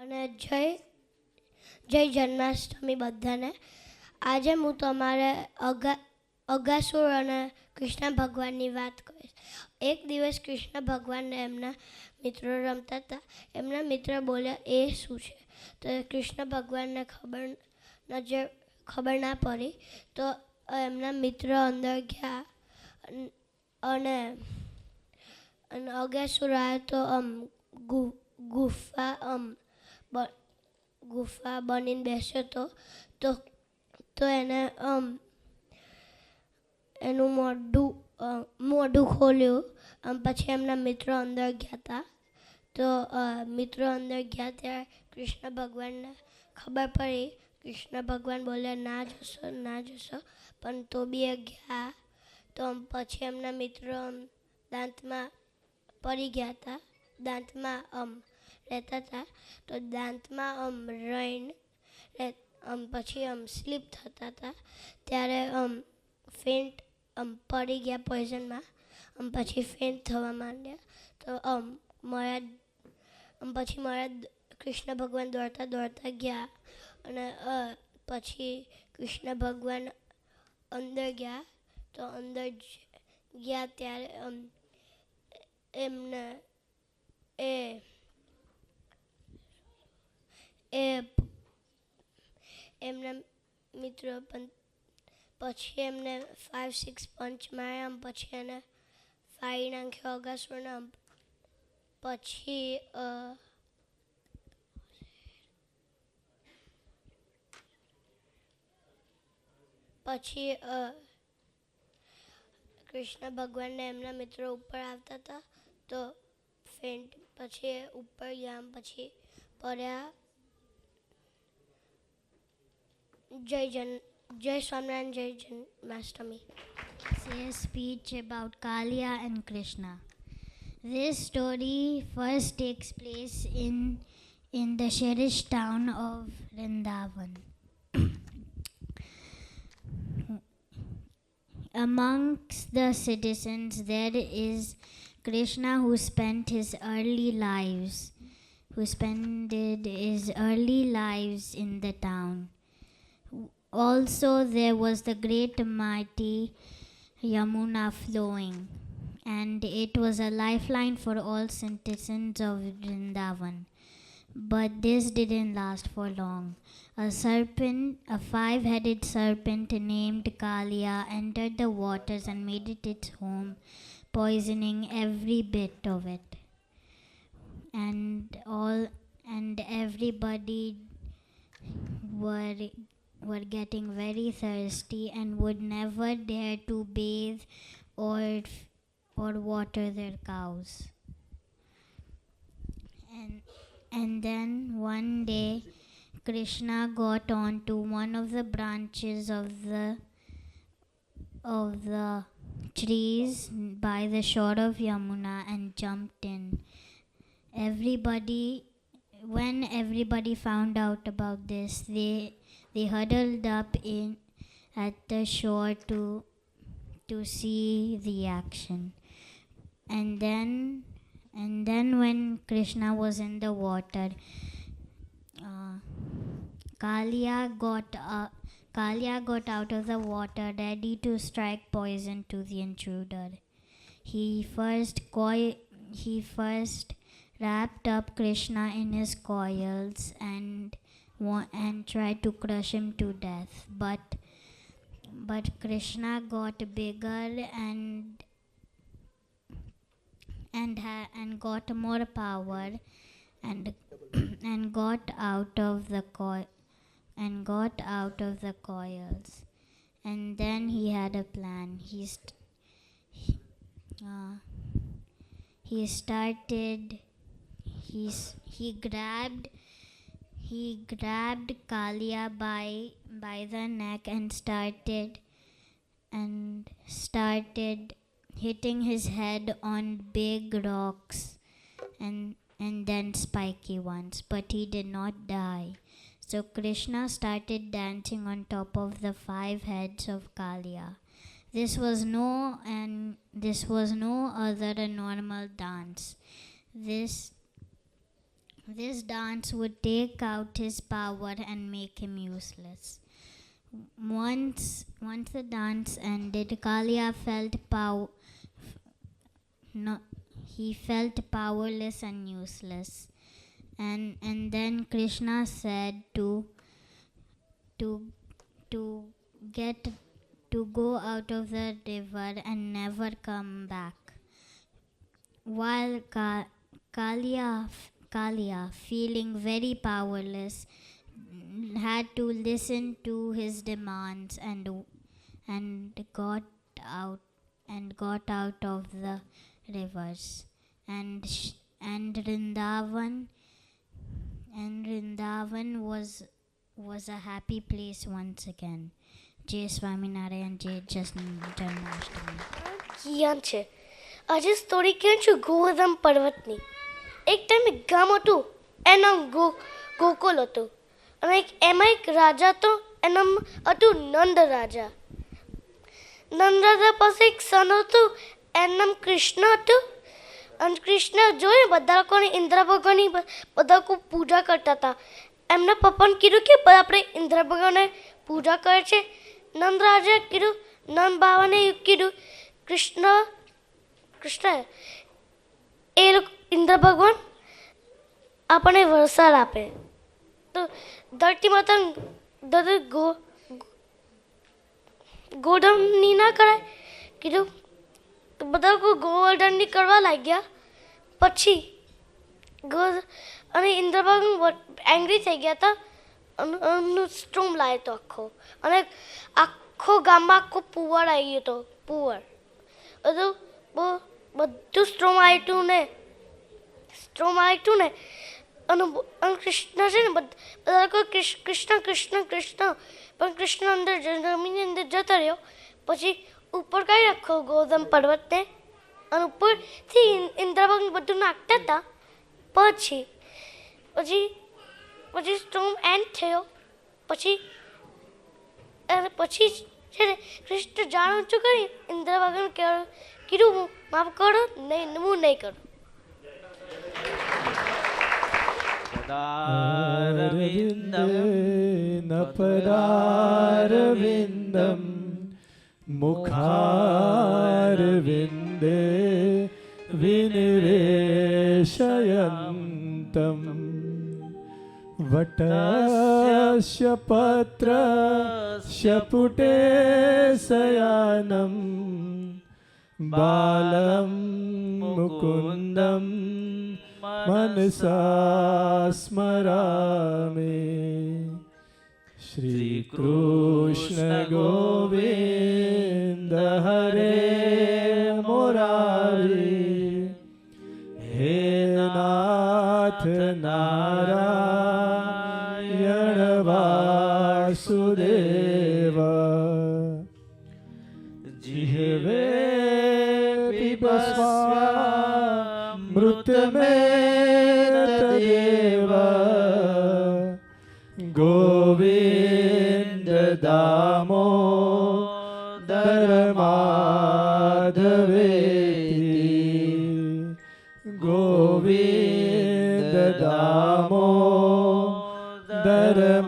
અને જય જન્માષ્ટમી બધાને. આજે હું તમારે અગાસુર અને કૃષ્ણ ભગવાનની વાત કરીશ. એક દિવસ કૃષ્ણ ભગવાનને એમના મિત્રો રમતા હતા. એમના મિત્ર બોલ્યા, એ શું છે? તો કૃષ્ણ ભગવાનને ખબર ના પડી. તો એમના મિત્ર અંદર ગયા અને અગાસુર આવ્યો તો ગુફા બનીને બેસ્યો તો એને એનું મોઢું ખોલ્યું. પછી એમના મિત્રો અંદર ગયા હતા. તો મિત્રો અંદર ગયા ત્યારે કૃષ્ણ ભગવાનને ખબર પડી. કૃષ્ણ ભગવાન બોલ્યા, ના જશો, પણ તો બી ગયા. તો પછી એમના મિત્રો દાંતમાં પડી ગયા હતા. દાંતમાં રહેતા હતા. તો દાંતમાં રહીને પછી સ્લીપ થતા હતા. ત્યારે ફેન્ટ પડી ગયા પોઈઝનમાં. પછી ફેન્ટ થવા માંડ્યા. તો પછી મારા કૃષ્ણ ભગવાન દોડતા ગયા. અને પછી કૃષ્ણ ભગવાન અંદર ગયા. તો અંદર ગયા ત્યારે એમને એમના મિત્રો પણ પછી એમને 5-6 પંચ માર્યા. પછી એને ફાડી નાખ્યો અગાસુરને. પછી કૃષ્ણ ભગવાનને એમના મિત્રો ઉપર આવતા હતા. તો ફેન્ટ પછી ઉપર ગયા. પછી પડ્યા. જય સ્વામિનારાયણ, જય Janmashtami. Say a speech about Kaliya and Krishna. This story first takes place in the cherished town of Vrindavan. Amongst the citizens there is Krishna who spent his early lives in the town. Also there was the great mighty Yamuna flowing, and it was a lifeline for all citizens of Vrindavan. But this didn't last for long. A 5-headed serpent named Kaliya entered the waters and made it its home, poisoning every bit of it. And everybody were getting very thirsty and would never dare to bathe or water their cows. And then one day Krishna got onto one of the branches of the trees by the shore of Yamuna and jumped in. When everybody found out about this, they huddled up at the shore to see the action. And then when Krishna was in the water, Kaliya got out of the water ready to strike poison to the intruder. He first wrapped up Krishna in his coils and tried to crush him to death. But Krishna got bigger and got more power and got out of the coils. And then he had a plan. He grabbed Kaliya by the neck and started hitting his head on big rocks and then spiky ones, but he did not die. So Krishna started dancing on top of the 5 heads of Kaliya. This was no other a normal dance. This This dance would take out his power and make him useless. Once the dance ended, Kalia he felt powerless and useless. And then Krishna said to get to go out of the river and never come back. While Kalia, feeling very powerless, had to listen to his demands and got out of the rivers. And Vrindavan was a happy place once again. Jai Swaminarayan, Jai Janmashtami. Kiaan છે. આજે story કહું છું ગોવર્ધન પર્વતની. એક time એક ગામ હતું, એનું નામ ગોકુલ હતું. અને એમાં એક રાજા હતો, એનું નામ હતું નંદ રાજા. નંદ રાજા પાસે એક સન હતું, એનું નામ કૃષ્ણ હતું. અને કૃષ્ણ જોઈ બધા લોકોને ઇન્દ્ર ભગવાનની બધા લોકો પૂજા કરતા હતા. એમના પપ્પાને કીધું કે આપણે ઇન્દ્ર ભગવાનને પૂજા કરે છે. નંદ રાજાએ કીધું, નંદ બાવાને કીધું કૃષ્ણ એ લોકો ઇન્દ્ર ભગવાન આપણને વરસાદ આપે. તો ધરતી માતા ગોવર્ધનની ના કરાય કીધું. તો બધા લોકો ગોવર્ધનની કરવા લાગ્યા. પછી અને ઇન્દ્ર ભગવાન એંગ્રી થઈ ગયા હતા. સ્ટ્રોમ લાવ્યો હતો આખો, અને આખો ગામમાં આખો પુવાર આવી ગયો હતો. પુવાર બધું સ્ટ્રોમ આવ્યું ને અને કૃષ્ણ છે ને બધા લોકો કૃષ્ણ કૃષ્ણ કૃષ્ણ, પણ કૃષ્ણ અંદર જમીનની અંદર જતો રહ્યો. પછી ઉપર કાઢી રાખો ગોવર્ધન પર્વતને, અને ઉપરથી ઇન્દ્ર ભગવાન બધું નાખતા હતા. પછી સ્ટોમ એન્ડ થયો. પછી છે ને કૃષ્ણ જાણું છું કરી ઇન્દ્ર ભગવાન કીધું હું માફ કરો, નહીં હું નહીં કરું. પદારવિંદમ મુખારવિંદે વિનિવેશયંતમ વટસ્ય પત્રસ્ય પુટે શયાનમ બાલમ મુકુંદમ મનસા સ્મરામિ. શ્રી કૃષ્ણ ગોવિંદ હરે મુરારી, હે નાથ નારાયણ વાસુદેવ. જીહવે પીબસ્વા મૃતમેતદેવ, ગોવિંદ દામોદર માધવેતિ, ગોવિંદ દામોદર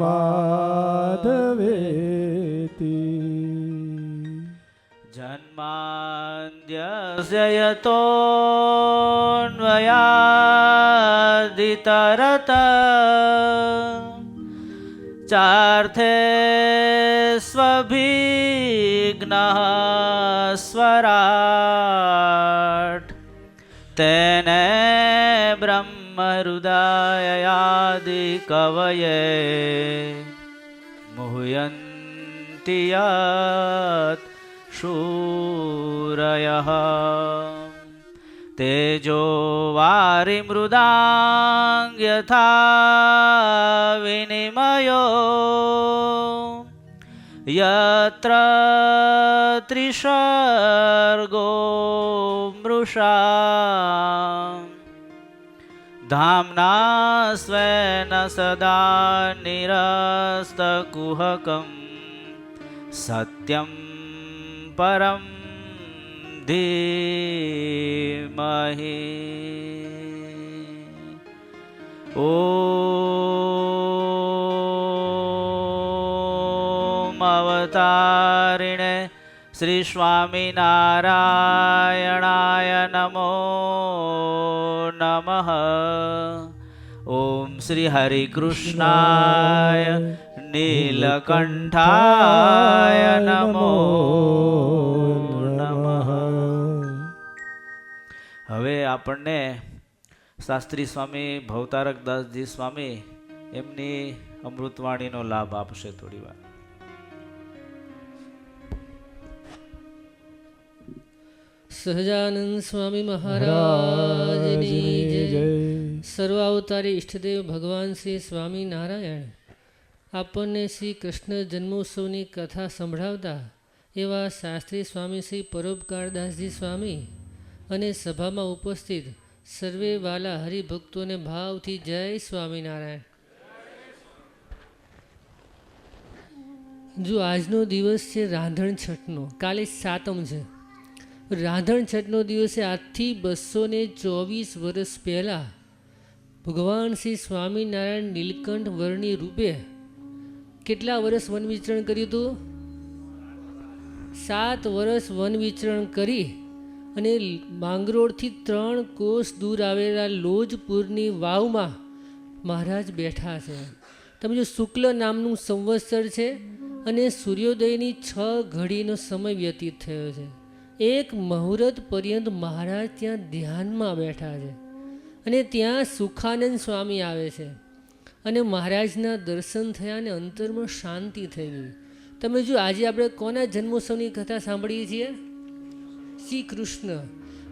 માધવેતિ. જન્માંદ્યસ્ય યતોऽન્વયાદિતરત ચાર્થે સ્વભિઘ્નઃ સ્વરાટ, તેને બ્રહ્મહૃદયાદિ કવયે મુહ્યન્તિ યત શૂરયઃ. તેજો વારિમૃદાં યથા વિનિમયો યત્ર ત્રિસર્ગો મૃષા ધામ્ના સ્વેન સદા નિરસ્તકુહકં સત્યં પરમ ધીમહિ. ઓમ અવતારિણે શ્રી સ્વામિનારાયણાય નમો નમઃ. ઓમ શ્રી હરિકૃષ્ણાય નીલકંઠાય નમો નમઃ. હવે આપણને શાસ્ત્રી સ્વામી ભવતારકદાસજી સ્વામી એમની અમૃતવાણીનો લાભ આપશે થોડી વાર. સહજાનંદ સ્વામી મહારાજની જય. સર્વાવતારી ઈષ્ટદેવ ભગવાન શ્રી સ્વામિનારાયણ આપણને શ્રી કૃષ્ણ જન્મોત્સવની કથા સંભળાવતા એવા શાસ્ત્રી સ્વામી શ્રી પરોપકારદાસજી સ્વામી અને સભામાં ઉપસ્થિત સર્વે વાલા હરિભક્તોને ભાવથી જય સ્વામિનારાયણ. જો આજનો દિવસ છે રાંધણ છઠનો, કાલે સાતમ છે. રાંધણ છઠનો દિવસે આજથી 224 વર્ષ પહેલાં ભગવાન શ્રી સ્વામિનારાયણ નીલકંઠ વર્ણી રૂપે કેટલા વર્ષ વન વિચરણ કર્યું હતું? 7 વર્ષ વન વિચરણ કરી અને માંગરોળથી 3 કોસ દૂર આવેલા લોજપુરની વાવમાં મહારાજ બેઠા છે. તમે જો શુક્લ નામનું સંવત્સર છે અને સૂર્યોદયની 6 ઘડીનો સમય વ્યતીત થયો છે. એક મુહૂર્ત પર્યંત મહારાજ ત્યાં ધ્યાનમાં બેઠા છે અને ત્યાં સુખાનંદ સ્વામી આવે છે અને મહારાજના દર્શન થયા અને અંતરમાં શાંતિ થઈ ગઈ. તમે જો આજે આપણે કોના જન્મોત્સવની કથા સાંભળીએ છીએ? શ્રી કૃષ્ણ.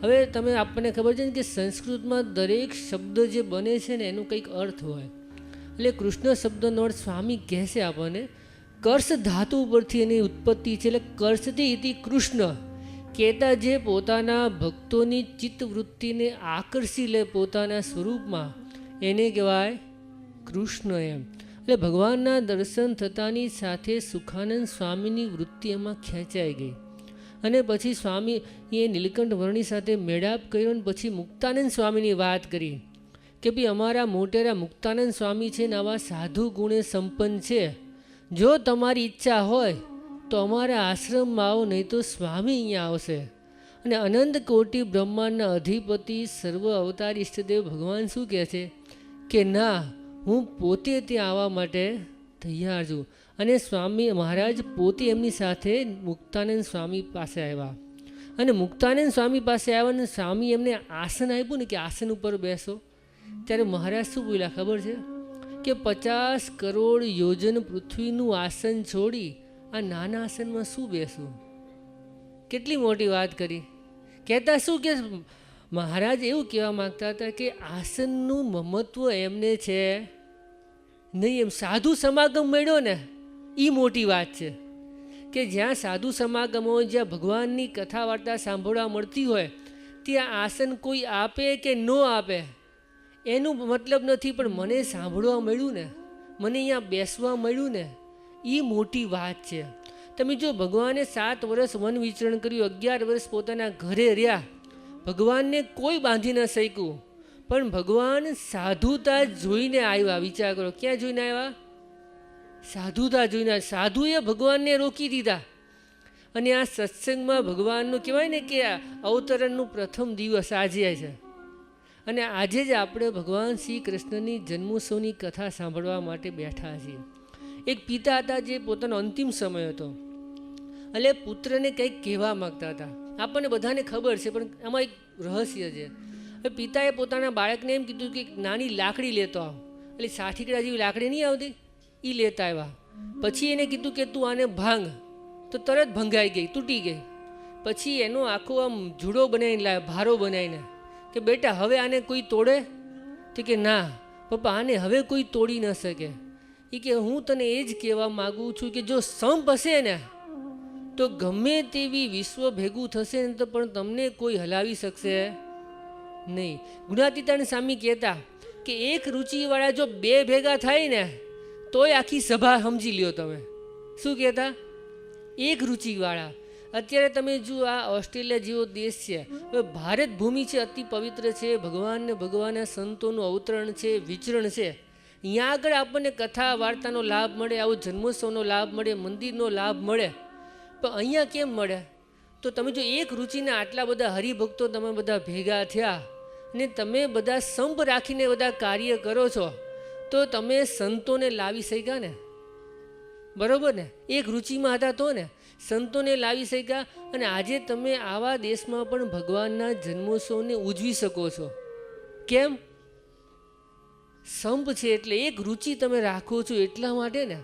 હવે તમે આપણને ખબર છે ને કે સંસ્કૃતમાં દરેક શબ્દ જે બને છે ને એનું કંઈક અર્થ હોય. એટલે કૃષ્ણ શબ્દનો અર્થ સ્વામી કહેશે આપણને કર્ષ ધાતુ ઉપરથી એની ઉત્પત્તિ છે. એટલે કર્ષથી ઇતિ કૃષ્ણ કહેતા જે પોતાના ભક્તોની ચિત્તવૃત્તિને આકર્ષી લે પોતાના સ્વરૂપમાં એને કહેવાય કૃષ્ણ એમ. એટલે ભગવાનના દર્શન થતાની સાથે સુખાનંદ સ્વામીની વૃત્તિ એમાં ખેંચાઈ ગઈ અને પછી સ્વામી એ નીલકંઠ વર્ણી સાથે મેળાપ કર્યો અને પછી મુક્તાનંદ સ્વામીની વાત કરી કે ભાઈ અમારા મોટેરા મુક્તાનંદ સ્વામી છે ને આવા સાધુ ગુણે સંપન્ન છે. જો તમારી ઈચ્છા હોય તો અમારા આશ્રમમાં આવો, નહીં તો સ્વામી અહીંયા આવશે. અને અનંત કોટી બ્રહ્માંડના અધિપતિ સર્વ અવતાર ઈષ્ટદેવ ભગવાન શું કહે છે કે ના, હું પોતે ત્યાં આવવા માટે તૈયાર છું. અને સ્વામી મહારાજ પોતે એમની સાથે મુક્તાનંદ સ્વામી પાસે આવ્યા અને મુક્તાનંદ સ્વામી પાસે આવ્યા અને સ્વામી એમને આસન આપ્યું ને કે આસન ઉપર બેસો. ત્યારે મહારાજ શું બોલ્યા ખબર છે કે 50 કરોડ યોજન પૃથ્વીનું આસન છોડી આ નાના આસનમાં શું બેસવું? કેટલી મોટી વાત કરી. કહેતા શું કે મહારાજ એવું કહેવા માગતા હતા કે આસનનું મહત્વ એમને છે નહીં, એમ સાધુ સમાગમ મળ્યો ને એ મોટી વાત છે. કે જ્યાં સાધુ સમાગમ હોય, જ્યાં ભગવાનની કથા વાર્તા સાંભળવા મળતી હોય, ત્યાં આસન કોઈ આપે કે ન આપે એનું મતલબ નથી, પણ મને સાંભળવા મળ્યું ને, મને અહીંયા બેસવા મળ્યું ને, એ મોટી વાત છે. તમે જો ભગવાને 7 વર્ષ વન વિચરણ કર્યું, 11 વર્ષ પોતાના ઘરે રહ્યા, ભગવાનને કોઈ બાંધી ન શક્યું, પણ ભગવાન સાધુતા જોઈને આવ્યા. વિચાર કરો, ક્યાં જોઈને આવ્યા? સાધુતા જોઈને. સાધુએ ભગવાનને રોકી દીધા. અને આ સત્સંગમાં ભગવાનનું કહેવાય ને કે અવતરણનું પ્રથમ દિવસ આજે છે. અને આજે જ આપણે ભગવાન શ્રી કૃષ્ણની જન્મોત્સવની કથા સાંભળવા માટે બેઠા છીએ. એક પિતા હતા જે પોતાનો અંતિમ સમય હતો, એટલે પુત્રને કંઈક કહેવા માગતા હતા. આપણને બધાને ખબર છે, પણ આમાં એક રહસ્ય છે. પિતાએ પોતાના બાળકને એમ કીધું કે નાની લાકડી લેતો આવ. એટલે 60 ઠીકડા જેવી લાકડી નહીં આવતી, એ લેતા આવ્યા. પછી એને કીધું કે તું આને ભાંગ, તો તરત ભંગાઈ ગઈ, તૂટી ગઈ. પછી એનો આખો આમ જુડો બનાવીને લાવ્યો, ભારો બનાવીને કે બેટા હવે આને કોઈ તોડે? તો કે ના પપ્પા, આને હવે કોઈ તોડી ન શકે. એ કે હું તને એ જ કહેવા માગું છું કે જો સંપ હશે ને તો ગમે તેવી વિશ્વ ભેગું થશે ને તો પણ તમને કોઈ હલાવી શકશે નહીં. ગુણાતીતાન સ્વામી કહેતા કે એક રુચિવાળા જો 2 ભેગા થાય ને તોય આખી સભા સમજી લ્યો તમે. શું કહેતા? એક રુચિવાળા. અત્યારે તમે જુઓ આ ઓસ્ટ્રેલિયા જેવો દેશ છે, હવે ભારત ભૂમિ છે, અતિ પવિત્ર છે, ભગવાનના સંતોનું અવતરણ છે, વિચરણ છે. અહીંયા આગળ આપણને કથા વાર્તાનો લાભ મળે, આવો જન્મોત્સવનો લાભ મળે, મંદિરનો લાભ મળે. પણ અહીંયા કેમ મળે? તો તમે જો એક રુચિના આટલા બધા હરિભક્તો તમે બધા ભેગા થયા ને તમે બધા સંપ રાખીને બધા કાર્ય કરો છો, તો તમે સંતોને લાવી શક્યા ને, બરાબર ને? એક રુચિમાં હતા તો ને સંતોને લાવી શક્યા. અને આજે તમે આવા દેશમાં પણ ભગવાનના જન્મોત્સવને ઉજવી શકો છો. કેમ? સંપ છે એટલે એક રુચિ તમે રાખો છો એટલા માટે ને.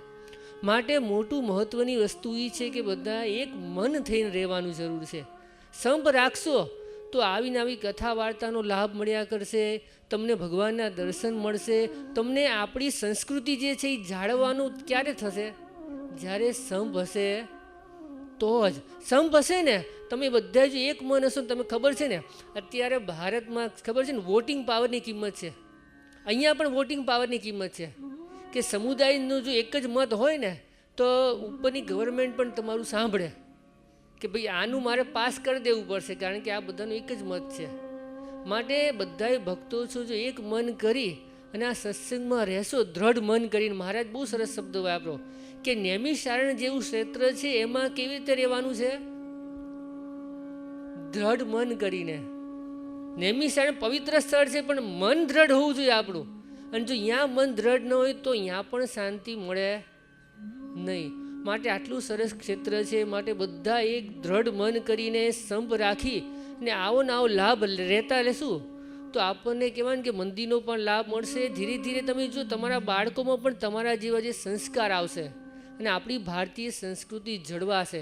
માટે મોટું મહત્ત્વની વસ્તુ એ છે કે બધા એક મન થઈને રહેવાનું જરૂર છે. સંપ રાખશો તો આવીને આવી કથા વાર્તાનો લાભ મળ્યા કરશે, તમને ભગવાનના દર્શન મળશે, તમને આપણી સંસ્કૃતિ જે છે એ જાળવવાનું ક્યારે થશે? જ્યારે સંપ હશે તો જ. સંપ હશે ને તમે બધા જ એક મન હશો. તમે ખબર છે ને અત્યારે ભારતમાં ખબર છે ને વોટિંગ પાવરની કિંમત છે. અહીંયા પણ વોટિંગ પાવરની કિંમત છે કે સમુદાયનો જો એક જ મત હોય ને તો ઉપરની ગવર્મેન્ટ પણ તમારું સાંભળે કે ભાઈ આનું મારે પાસ કરી દેવું પડશે, કારણ કે આ બધાનો એક જ મત છે. માટે બધાએ ભક્તો છો જો એક મન કરી અને આ સત્સંગમાં રહેશો દ્રઢ મન કરીને. મહારાજ બહુ સરસ શબ્દો વાપરો કે નૈમિષારણ્ય જેવું ક્ષેત્ર છે એમાં કેવી રીતે રહેવાનું છે? દ્રઢ મન કરીને. નૈમિષારણ્ય પવિત્ર સ્થળ છે પણ મન દ્રઢ હોવું જોઈએ આપણું. અને જો અહીંયા મન દ્રઢ ન હોય તો અહીંયા પણ શાંતિ મળે નહીં. માટે આટલું સરસ ક્ષેત્ર છે. માટે બધા એક દ્રઢ મન કરીને સંપ રાખી ને આવો ને આવો લાભ રહેતા લેશું તો આપણને કહેવાય ને કે મંદિરનો પણ લાભ મળશે. ધીરે ધીરે તમે જો તમારા બાળકોમાં પણ તમારા જેવા જે સંસ્કાર આવશે અને આપણી ભારતીય સંસ્કૃતિ જળવાશે.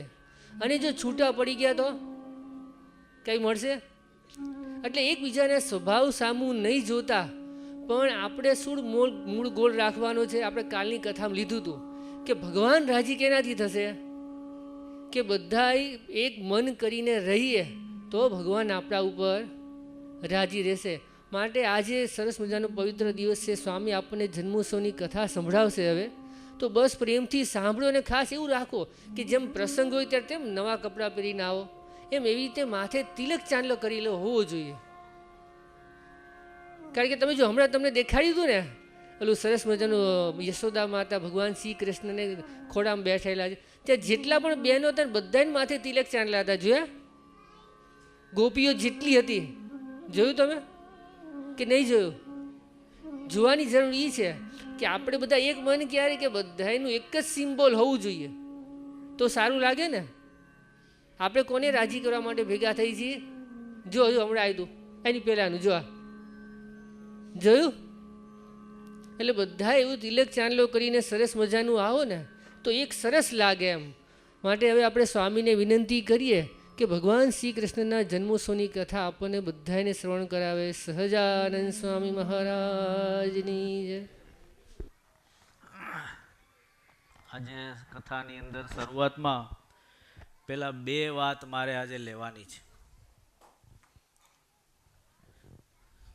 અને જો છૂટા પડી ગયા તો કંઈ મળશે? એટલે એકબીજાના સ્વભાવ સામું નહીં જોતા પણ આપણે શું મૂળ ગોળ રાખવાનો છે. આપણે કાલની કથામાં લીધું હતું કે ભગવાન રાજી કેનાથી થશે? કે બધા એક મન કરીને રહીએ તો ભગવાન આપણા ઉપર રાજી રહેશે. માટે આજે સરસ મજાનો પવિત્ર દિવસ છે. સ્વામી આપણને જન્મોત્સવની કથા સંભળાવશે. હવે તો બસ પ્રેમથી સાંભળો અને ખાસ એવું રાખો કે જેમ પ્રસંગ હોય ત્યારે તેમ નવા કપડાં પહેરીને આવો, એમ એવી રીતે માથે તિલક ચાંદલો કરી લો હોવો જોઈએ. કારણ કે તમે જો હમણાં તમને દેખાડ્યું હતું ને પેલું સરસ મજાનું યશોદા માતા ભગવાન શ્રી કૃષ્ણને ખોડામાં બેઠેલા છે, ત્યાં જેટલા પણ બહેનો હતા ને બધાને માથે તિલક ચાંદલા હતા. જોયા? ગોપીઓ જેટલી હતી. જોયું તમે કે નહીં જોયું? જોવાની જરૂર એ છે કે આપણે બધા એક મન ક્યારે કે બધાનું એક જ સિમ્બોલ હોવું જોઈએ તો સારું લાગે ને. આપણે કોને રાજી કરવા માટે ભેગા થઈ છીએ? જો હમણાં આવ્યું હતું એની પહેલાંનું જોયું? એટલે બધા એવું તિલક ચાંદલો કરીને સરસ મજાનું આવો ને તો એક સરસ લાગે એમ. માટે હવે આપણે સ્વામીને વિનંતી કરીએ કે ભગવાન શ્રી કૃષ્ણના જન્મોત્સવની કથા આપણને બધાને શ્રવણ કરાવે. સહજાનંદ સ્વામી મહારાજની જય. આજે કથાની અંદર શરૂઆતમાં પેલા 2 વાત મારે આજે લેવાની છે.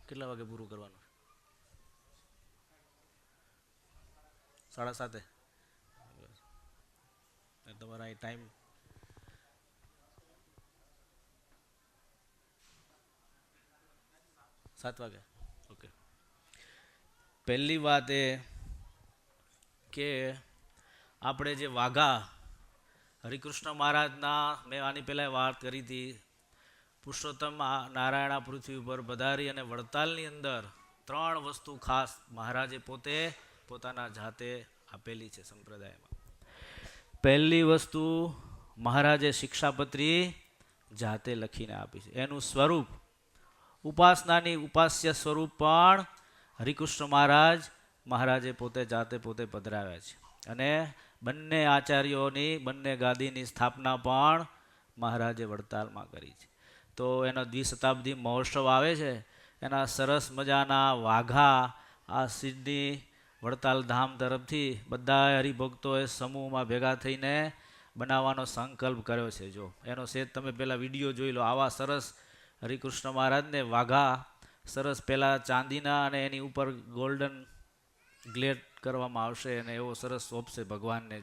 કેટલા વાગે પૂરું કરવાનું? 7:30. તમારા અહીં ટાઈમ 7 વાગે. ઓકે. પહેલી વાત એ કે આપણે જે વાઘા હરિકૃષ્ણ મહારાજના, મેં આની પહેલાં વાત કરી હતી, પુરુષોત્તમ નારાયણા પૃથ્વી ઉપર પધારી અને વડતાલની અંદર 3 વસ્તુ ખાસ મહારાજે પોતે પોતાના જાતે આપેલી છે સંપ્રદાયમાં. પહેલી વસ્તુ મહારાજે શિક્ષાપત્રી જાતે લખીને આપી છે. એનું સ્વરૂપ ઉપાસનાની ઉપાસ્ય સ્વરૂપ પણ હરિકૃષ્ણ મહારાજે જાતે પધરાવ્યા છે. અને બંને આચાર્યોની બંને ગાદીની સ્થાપના પણ મહારાજે વડતાલમાં કરી છે. તો એનો દ્વિશતાબ્દી મહોત્સવ આવે છે. એના સરસ મજાના વાઘા આ સિદ્ધિ વડતાલ ધામ તરફથી બધા હરિભક્તોએ સમૂહમાં ભેગા થઈને બનાવવાનો સંકલ્પ કર્યો છે. જો એનો સેજ તમે પહેલાં વિડીયો જોઈ લો. આવા સરસ હરિકૃષ્ણ મહારાજને વાઘા સરસ પહેલાં ચાંદીના અને એની ઉપર ગોલ્ડન ગ્લેડ કરવામાં આવશે અને એવો સરસ સોંપશે ભગવાનને.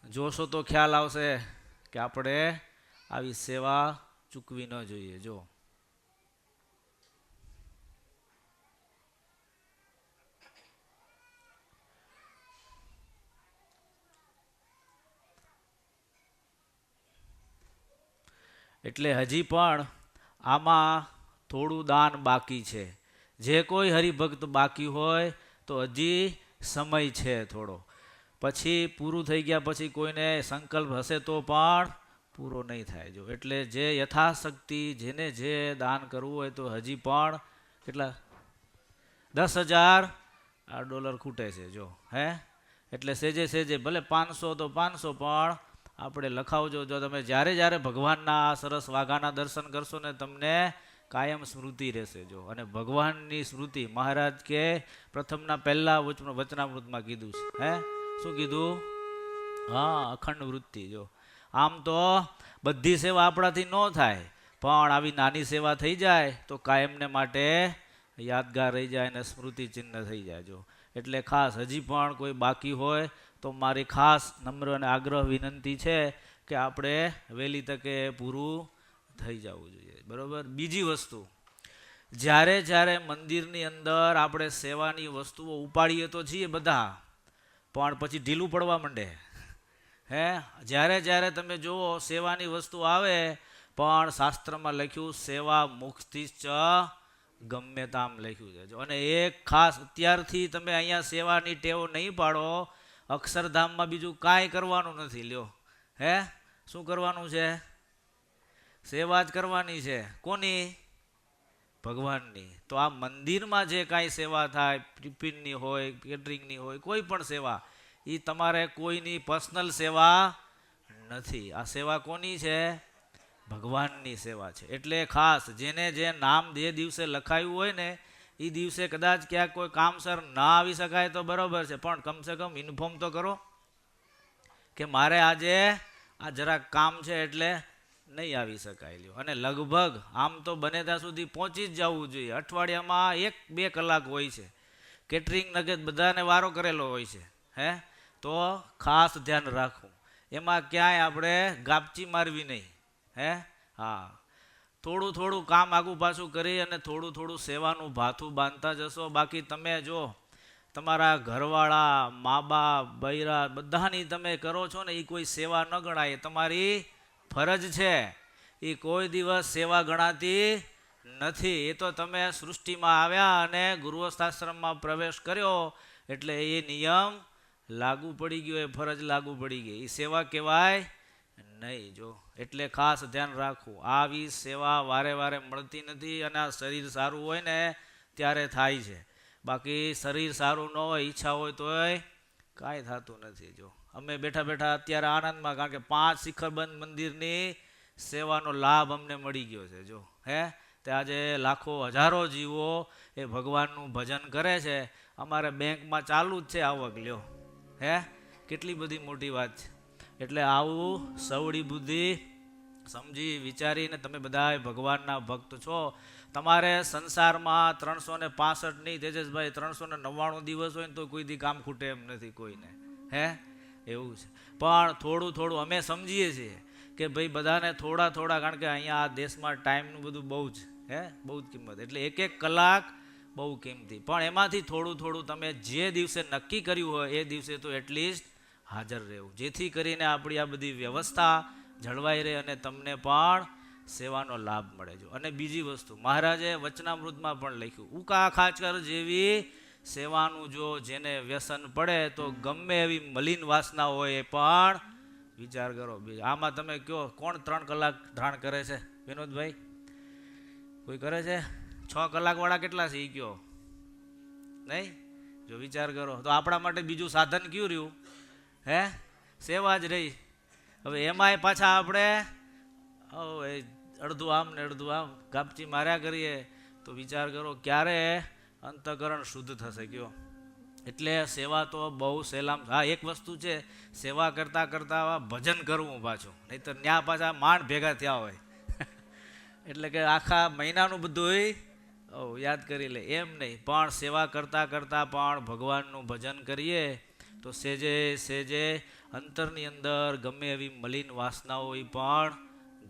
જોશો તો ખ્યાલ આવશે કે આપણે આવી સેવા ચૂકવી ન જોઈએ. જો એટલે હજી પણ આમાં થોડું દાન બાકી છે. જે કોઈ હરિભક્ત બાકી હોય તો હજી સમય છે થોડો. પછી પૂરું થઈ ગયા પછી કોઈને સંકલ્પ હશે તો પણ પૂરો નહીં થાય. જો એટલે જે યથાશક્તિ જેને જે દાન કરવું હોય તો હજી પણ કેટલા $10,000 ખૂટે છે. જો હે એટલે સેજે સેજે ભલે 500 તો 500 પણ આપણે લખાવજો. જો તમે જ્યારે જ્યારે ભગવાનના આ સરસ વાઘાના દર્શન કરશો ને તમને કાયમ સ્મૃતિ રહેશે. જો અને ભગવાનની સ્મૃતિ મહારાજ કે પ્રથમના પહેલા વચનામૃતમાં કીધું છે. હે શું કીધું? હા, અખંડ વૃત્તિ. જો આમ તો બધી સેવા આપણાથી ન થાય પણ આવી નાની સેવા થઈ જાય તો કાયમને માટે યાદગાર રહી જાય અને સ્મૃતિ ચિહ્ન થઈ જાય. જો એટલે ખાસ હજી પણ કોઈ બાકી હોય તો મારી ખાસ નમ્ર અને આગ્રહ વિનંતી છે કે આપણે વહેલી તકે પૂરું થઈ જવું જોઈએ. બરાબર. બીજી વસ્તુ, જ્યારે જ્યારે મંદિરની અંદર આપણે સેવાની વસ્તુઓ ઉપાડીએ તો છીએ બધા, પણ પછી ઢીલું પડવા માંડે. હે જ્યારે જ્યારે તમે જુઓ સેવાની વસ્તુ આવે પણ શાસ્ત્રમાં લખ્યું સેવા મુખથી જ ગમે તામ લખ્યું છે. જો અને એક ખાસ અત્યારથી તમે અહીંયા સેવાની ટેવ નહીં પાડો, અક્ષરધામમાં બીજું કાંઈ કરવાનું નથી. લ્યો હે શું કરવાનું છે? સેવા જ કરવાની છે. કોની? ભગવાનની. તો આ મંદિરમાં જે કાંઈ સેવા થાય, ટિફિનની હોય, કેટરિંગની હોય, કોઈ પણ સેવા, એ તમારે કોઈની પર્સનલ સેવા નથી. આ સેવા કોની છે? ભગવાનની સેવા છે. એટલે ખાસ જેને જે નામ જે દિવસે લખાયું હોય ને એ દિવસે કદાચ ક્યાંક કોઈ કામસર ના આવી શકાય તો બરાબર છે, પણ કમસે કમ ઇન્ફોર્મ તો કરો કે મારે આજે આ જરાક કામ છે એટલે નહીં આવી શકાય. લ્યો અને લગભગ આમ તો બને ત્યાં સુધી પહોંચી જ જવું જોઈએ. અઠવાડિયામાં 1-2 કલાક હોય છે. કેટરિંગ નગર બધાને વારો કરેલો હોય છે. હે તો ખાસ ધ્યાન રાખવું. એમાં ક્યાંય આપણે ગાપચી મારવી નહીં. હે હા, થોડું થોડું કામ આગું પાછું કરી અને થોડું થોડું સેવાનું ભાથું બાંધતા જશો. બાકી તમે જો તમારા ઘરવાળા, મા બાપ, બૈરા બધાની તમે કરો છો ને એ કોઈ સેવા ન ગણાય. તમારી ફરજ છે. એ કોઈ દિવસ સેવા ગણાતી નથી. એ તો તમે સૃષ્ટિમાં આવ્યા અને ગૃહસ્થાશ્રમમાં પ્રવેશ કર્યો એટલે એ નિયમ લાગુ પડી ગયો, એ ફરજ લાગુ પડી ગઈ. એ સેવા કહેવાય નહીં. જો એટલે ખાસ ધ્યાન રાખવું. આવી સેવા વારે વારે મળતી નથી અને આ શરીર સારું હોય ને ત્યારે થાય છે. બાકી શરીર સારું ન હોય, ઈચ્છા હોય તોય કાંઈ થતું નથી. જો અમે બેઠા બેઠા અત્યારે આનંદમાં, કારણ કે 5 શિખરબંધ મંદિરની સેવાનો લાભ અમને મળી ગયો છે. જો હે તે આજે લાખો હજારો જીવો એ ભગવાનનું ભજન કરે છે. અમારે બેંકમાં ચાલુ જ છે આવક. લ્યો હે કેટલી બધી મોટી વાત છે. એટલે આવું સવડી બુદ્ધિ સમજી વિચારીને તમે બધા ભગવાનના ભક્ત છો. તમારે સંસારમાં 365 નહીં તેજસભાઈ, 399 દિવસ હોય ને તો કોઈ દી કામ ખૂટે એમ નથી કોઈને. હે એવું છે. પણ થોડું થોડું અમે સમજીએ છીએ કે ભાઈ બધાને થોડા થોડા, કારણ કે અહીંયા આ દેશમાં ટાઈમનું બધું બહુ જ બહુ જ કિંમત. એટલે 1-1 કલાક બહુ કિંમતી. પણ એમાંથી થોડું થોડું તમે જે દિવસે નક્કી કર્યું હોય એ દિવસે તો એટલીસ્ટ હાજર રહેવું, જેથી કરીને આપણી આ બધી વ્યવસ્થા જળવાઈ રહે અને તમને પણ સેવાનો લાભ મળે. જો અને બીજી વસ્તુ મહારાજે વચનામૃતમાં પણ લખ્યું, ઉકા ખાચર જેવી સેવાનું જો જેને વ્યસન પડે તો ગમે એવી મલિન વાસના હોય એ પણ વિચાર કરો. આમાં તમે કહો કોણ 3 કલાક ધ્યાન કરે છે? વિનોદભાઈ કોઈ કરે છે? 6 કલાક વાળા કેટલા છે એ કહો નહીં? જો વિચાર કરો તો આપણા માટે બીજું સાધન કયું રહ્યું? હે સેવા જ રહી. હવે એમાંય પાછા આપણે અડધું આમ ને અડધું આમ ગાપચી માર્યા કરીએ તો વિચાર કરો ક્યારે અંતઃકરણ શુદ્ધ થશે કયો? એટલે સેવા તો બહુ સહેલામ. હા એક વસ્તુ છે, સેવા કરતાં કરતાં ભજન કરવું પાછું, નહીં તો ત્યાં પાછા માંડ ભેગા થયા હોય એટલે કે આખા મહિનાનું બધું યાદ કરી લે એમ નહીં. પણ સેવા કરતાં કરતાં પણ ભગવાનનું ભજન કરીએ તો સેજે સેજે અંતરની અંદર ગમે એવી મલિન વાસનાઓ એ પણ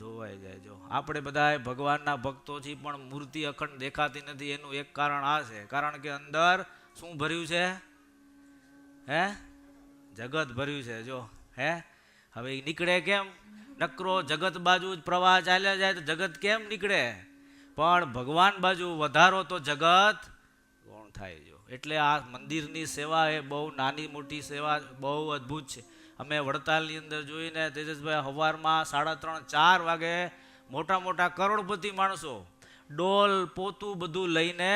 ધોવાઈ જાય. જો આપણે બધા ભગવાનના ભક્તો છીએ પણ મૂર્તિ અખંડ દેખાતી નથી, એનું એક કારણ આ છે, કારણ કે અંદર શું ભર્યું છે? હે? જગત ભર્યું છે. જો હે, હવે એ નીકળે કેમ? નકરો જગત બાજુ જ પ્રવાહ ચાલ્યા જાય તો જગત કેમ નીકળે? પણ ભગવાન બાજુ વધારો તો જગત કોણ થાય. જો એટલે આ મંદિરની સેવા એ બહુ નાની મોટી સેવા બહુ અદ્ભુત છે. અમે વડતાલની અંદર જોઈને તેજસભાઈ સવારમાં 3:30-4 વાગે મોટા મોટા કરોડપતિ માણસો ડોલ પોતું બધું લઈને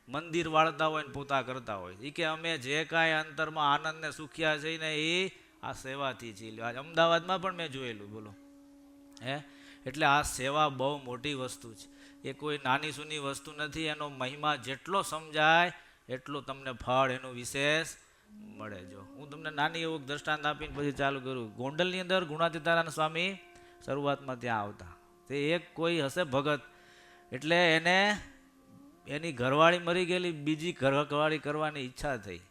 મંદિર વાળતા હોય ને પોતા કરતા હોય. એ કે અમે જે કાંઈ અંતરમાં આનંદ ને સુખ્યા છે ને એ આ સેવાથી છે. આજ અમદાવાદમાં પણ મેં જોયેલું. બોલો હે, એટલે આ સેવા બહુ મોટી વસ્તુ છે. એ કોઈ નાની સૂની વસ્તુ નથી. એનો મહિમા જેટલો સમજાય એટલો તમને ફળ એનું વિશેષ મળે. જો હું તમને નાની એવું દ્રષ્ટાંત આપીને પછી ચાલુ કરું. ગોંડલની અંદર ગુણાતીતાનંદ સ્વામી શરૂઆતમાં ત્યાં આવતા. તે એક કોઈ હશે ભગત, એટલે એને એની ઘરવાળી મરી ગયેલી, બીજી ઘરવાળી કરવાની ઈચ્છા થઈ,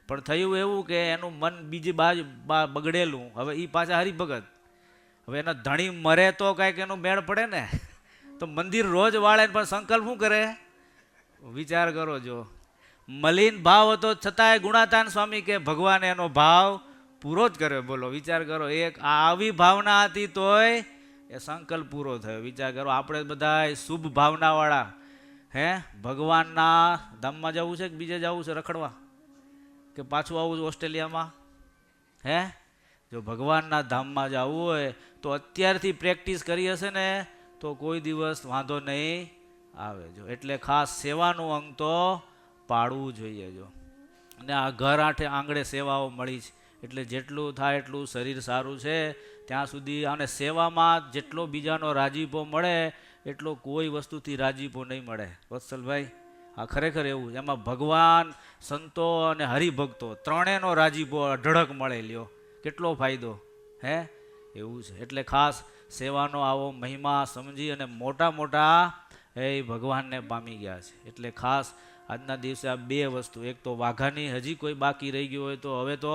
પણ થયું એવું કે એનું મન બીજી બાજુ બગડેલું. હવે એ પાછા હરિભગત. હવે એનો ધણી મરે તો કાંઈક એનું મેળ પડે ને, તો મંદિર રોજ વાળે પણ સંકલ્પ શું કરે? વિચાર કરો. જો મલિન ભાવ હતો છતાંય ગુણાતાન સ્વામી કે ભગવાને એનો ભાવ પૂરો જ કર્યો. બોલો વિચાર કરો, એક આવી ભાવના હતી તોય એ સંકલ્પ પૂરો થયો. વિચાર કરો, આપણે બધા શુભ ભાવનાવાળા, હે, ભગવાનના ધામમાં જવું છે કે બીજે જવું છે રખડવા, કે પાછું આવું છે ઓસ્ટ્રેલિયામાં? હે, જો ભગવાનના ધામમાં જવું હોય તો અત્યારથી પ્રેક્ટિસ કરી હશે ને તો કોઈ દિવસ વાંધો નહીં આવે. જો એટલે ખાસ સેવાનું અંગ તો પાડવું જોઈએ. જો અને આ ઘર આંગણે સેવાઓ મળી છે, એટલે જેટલું થાય એટલું શરીર સારું છે ત્યાં સુધી. અને સેવામાં જેટલો બીજાનો રાજીપો મળે એટલો કોઈ વસ્તુથી રાજીપો નહીં મળે. વત્સલભાઈ, આ ખરેખર એવું. એમાં ભગવાન, સંતો અને હરિભક્તો ત્રણેયનો રાજીપો અઢળક મળે. લ્યો કેટલો ફાયદો. હે, એવું છે. એટલે ખાસ સેવાનો આવો મહિમા સમજી અને મોટા મોટા એ ભગવાનને પામી ગયા છે. એટલે ખાસ આજના દિવસે આ બે વસ્તુ, એક તો વાઘાની હજી કોઈ બાકી રહી ગયું હોય તો હવે તો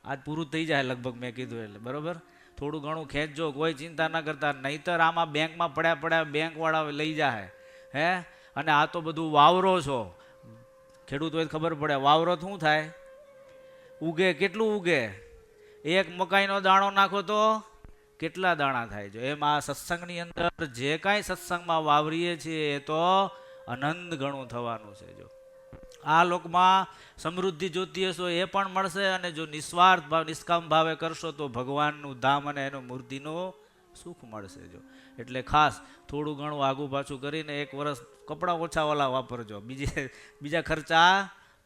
આજ પૂરું થઈ જાય લગભગ, મેં કીધું એટલે બરાબર. થોડું ઘણું ખેંચજો, કોઈ ચિંતા ના કરતા, નહીતર આમાં બેંકમાં પડ્યા બેંકવાળા લઈ જાય. હે, અને આ તો બધું વાવરો છો, ખેડૂત હોય ખબર પડે વાવરો શું થાય, ઉગે કેટલું ઉગે. એક મકાઈનો દાણો નાખો તો કેટલા દાણા થાય. જો એમ આ સત્સંગની અંદર જે કાંઈ સત્સંગમાં વાવરીએ છીએ એ તો અનંત ગણું થવાનું છે. જો આ લોકમાં સમૃદ્ધિ જોતી હશો એ પણ મળશે, અને જો નિસ્વાર્થ ભાવ નિષ્કામ ભાવે કરશો તો ભગવાનનું ધામ અને એનું મૂર્તિનું સુખ મળશે. જો એટલે ખાસ થોડું ઘણું આગું પાછું કરીને 1 વર્ષ કપડાં ઓછાવાળા વાપરજો, બીજા ખર્ચા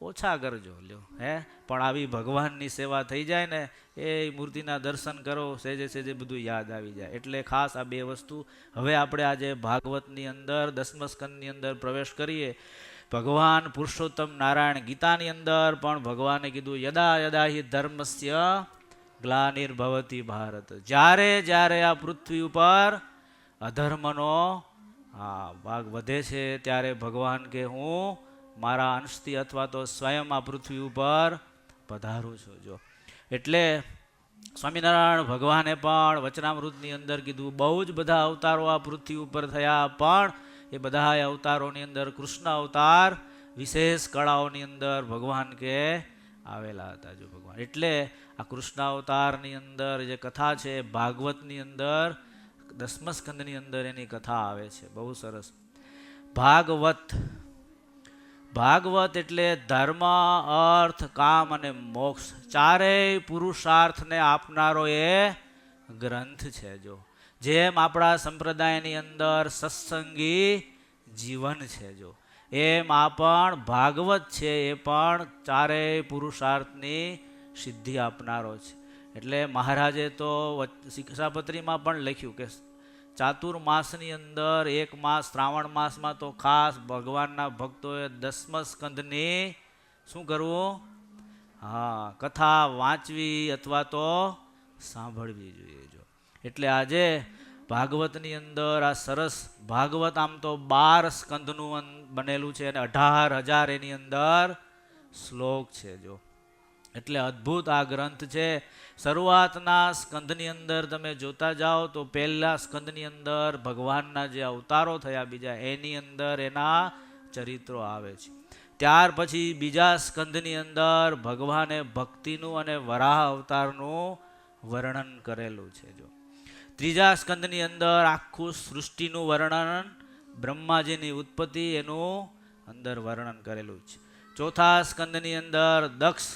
ઓછા કરજો. લ્યો હે, પણ આવી ભગવાનની સેવા થઈ જાય ને, એ મૂર્તિના દર્શન કરો, સેજે સેજે બધું યાદ આવી જાય. એટલે ખાસ આ બે વસ્તુ. હવે આપણે આજે ભાગવતની અંદર 10મા સ્કંદની અંદર પ્રવેશ કરીએ. ભગવાન પુરુષોત્તમ નારાયણ ગીતાની અંદર પણ ભગવાને કીધું, યદા યદા હિ ધર્મસ્ય ગ્લાનિર્ભવતિ ભારત. જ્યારે જ્યારે આ પૃથ્વી ઉપર અધર્મનો ભાગ વધે છે ત્યારે ભગવાન કે હું મારા અંશથી અથવા તો સ્વયં આ પૃથ્વી ઉપર પધારું છું. જો એટલે સ્વામિનારાયણ ભગવાને પણ વચનામૃતની અંદર કીધું, બહુ જ બધા અવતારો આ પૃથ્વી ઉપર થયા, પણ એ બધા અવતારોની અંદર કૃષ્ણ અવતાર વિશેષ કળાઓની અંદર ભગવાન કે આવેલા હતા. જો ભગવાન એટલે આ કૃષ્ણ અવતારની અંદર જે કથા છે ભાગવતની અંદર 10મા સ્કંદની અંદર એની કથા આવે છે. બહુ સરસ. ભાગવત એટલે ધર્મ, અર્થ, કામ અને મોક્ષ ચારેય પુરુષાર્થને આપનારો એ ગ્રંથ છે. જો જેમ આપણા સંપ્રદાયની અંદર સત્સંગી જીવન છે, જો એમ આ પણ ભાગવત છે એ પણ ચારેય પુરુષાર્થની સિદ્ધિ આપનારો છે. એટલે મહારાજે તો શિક્ષાપત્રીમાં પણ લખ્યું કે ચાતુર્માસની અંદર 1 માસ શ્રાવણ માસમાં તો ખાસ ભગવાનના ભક્તોએ 10મા સ્કંદની શું કરવું? કથા વાંચવી અથવા તો સાંભળવી જોઈએ. જો એટલે આજે ભાગવતની અંદર આ સરસ ભાગવત આમ તો 12 સ્કંદનું બનેલું છે અને 18,000 એની અંદર શ્લોક છે. જો એટલે અદ્ભુત આ ગ્રંથ છે. શરૂઆતના સ્કંદની અંદર તમે જોતા જાઓ તો પહેલા સ્કંદની અંદર ભગવાનના જે અવતારો થયા બીજા એની અંદર એના ચરિત્રો આવે છે. ત્યાર પછી બીજા સ્કંદની અંદર ભગવાને ભક્તિનું અને વરાહ અવતારનું વર્ણન કરેલું છે. જો ત્રીજા સ્કંદની અંદર આખું સૃષ્ટિનું વર્ણન, બ્રહ્માજીની ઉત્પત્તિ એનું અંદર વર્ણન કરેલું છે. ચોથા સ્કંદની અંદર દક્ષ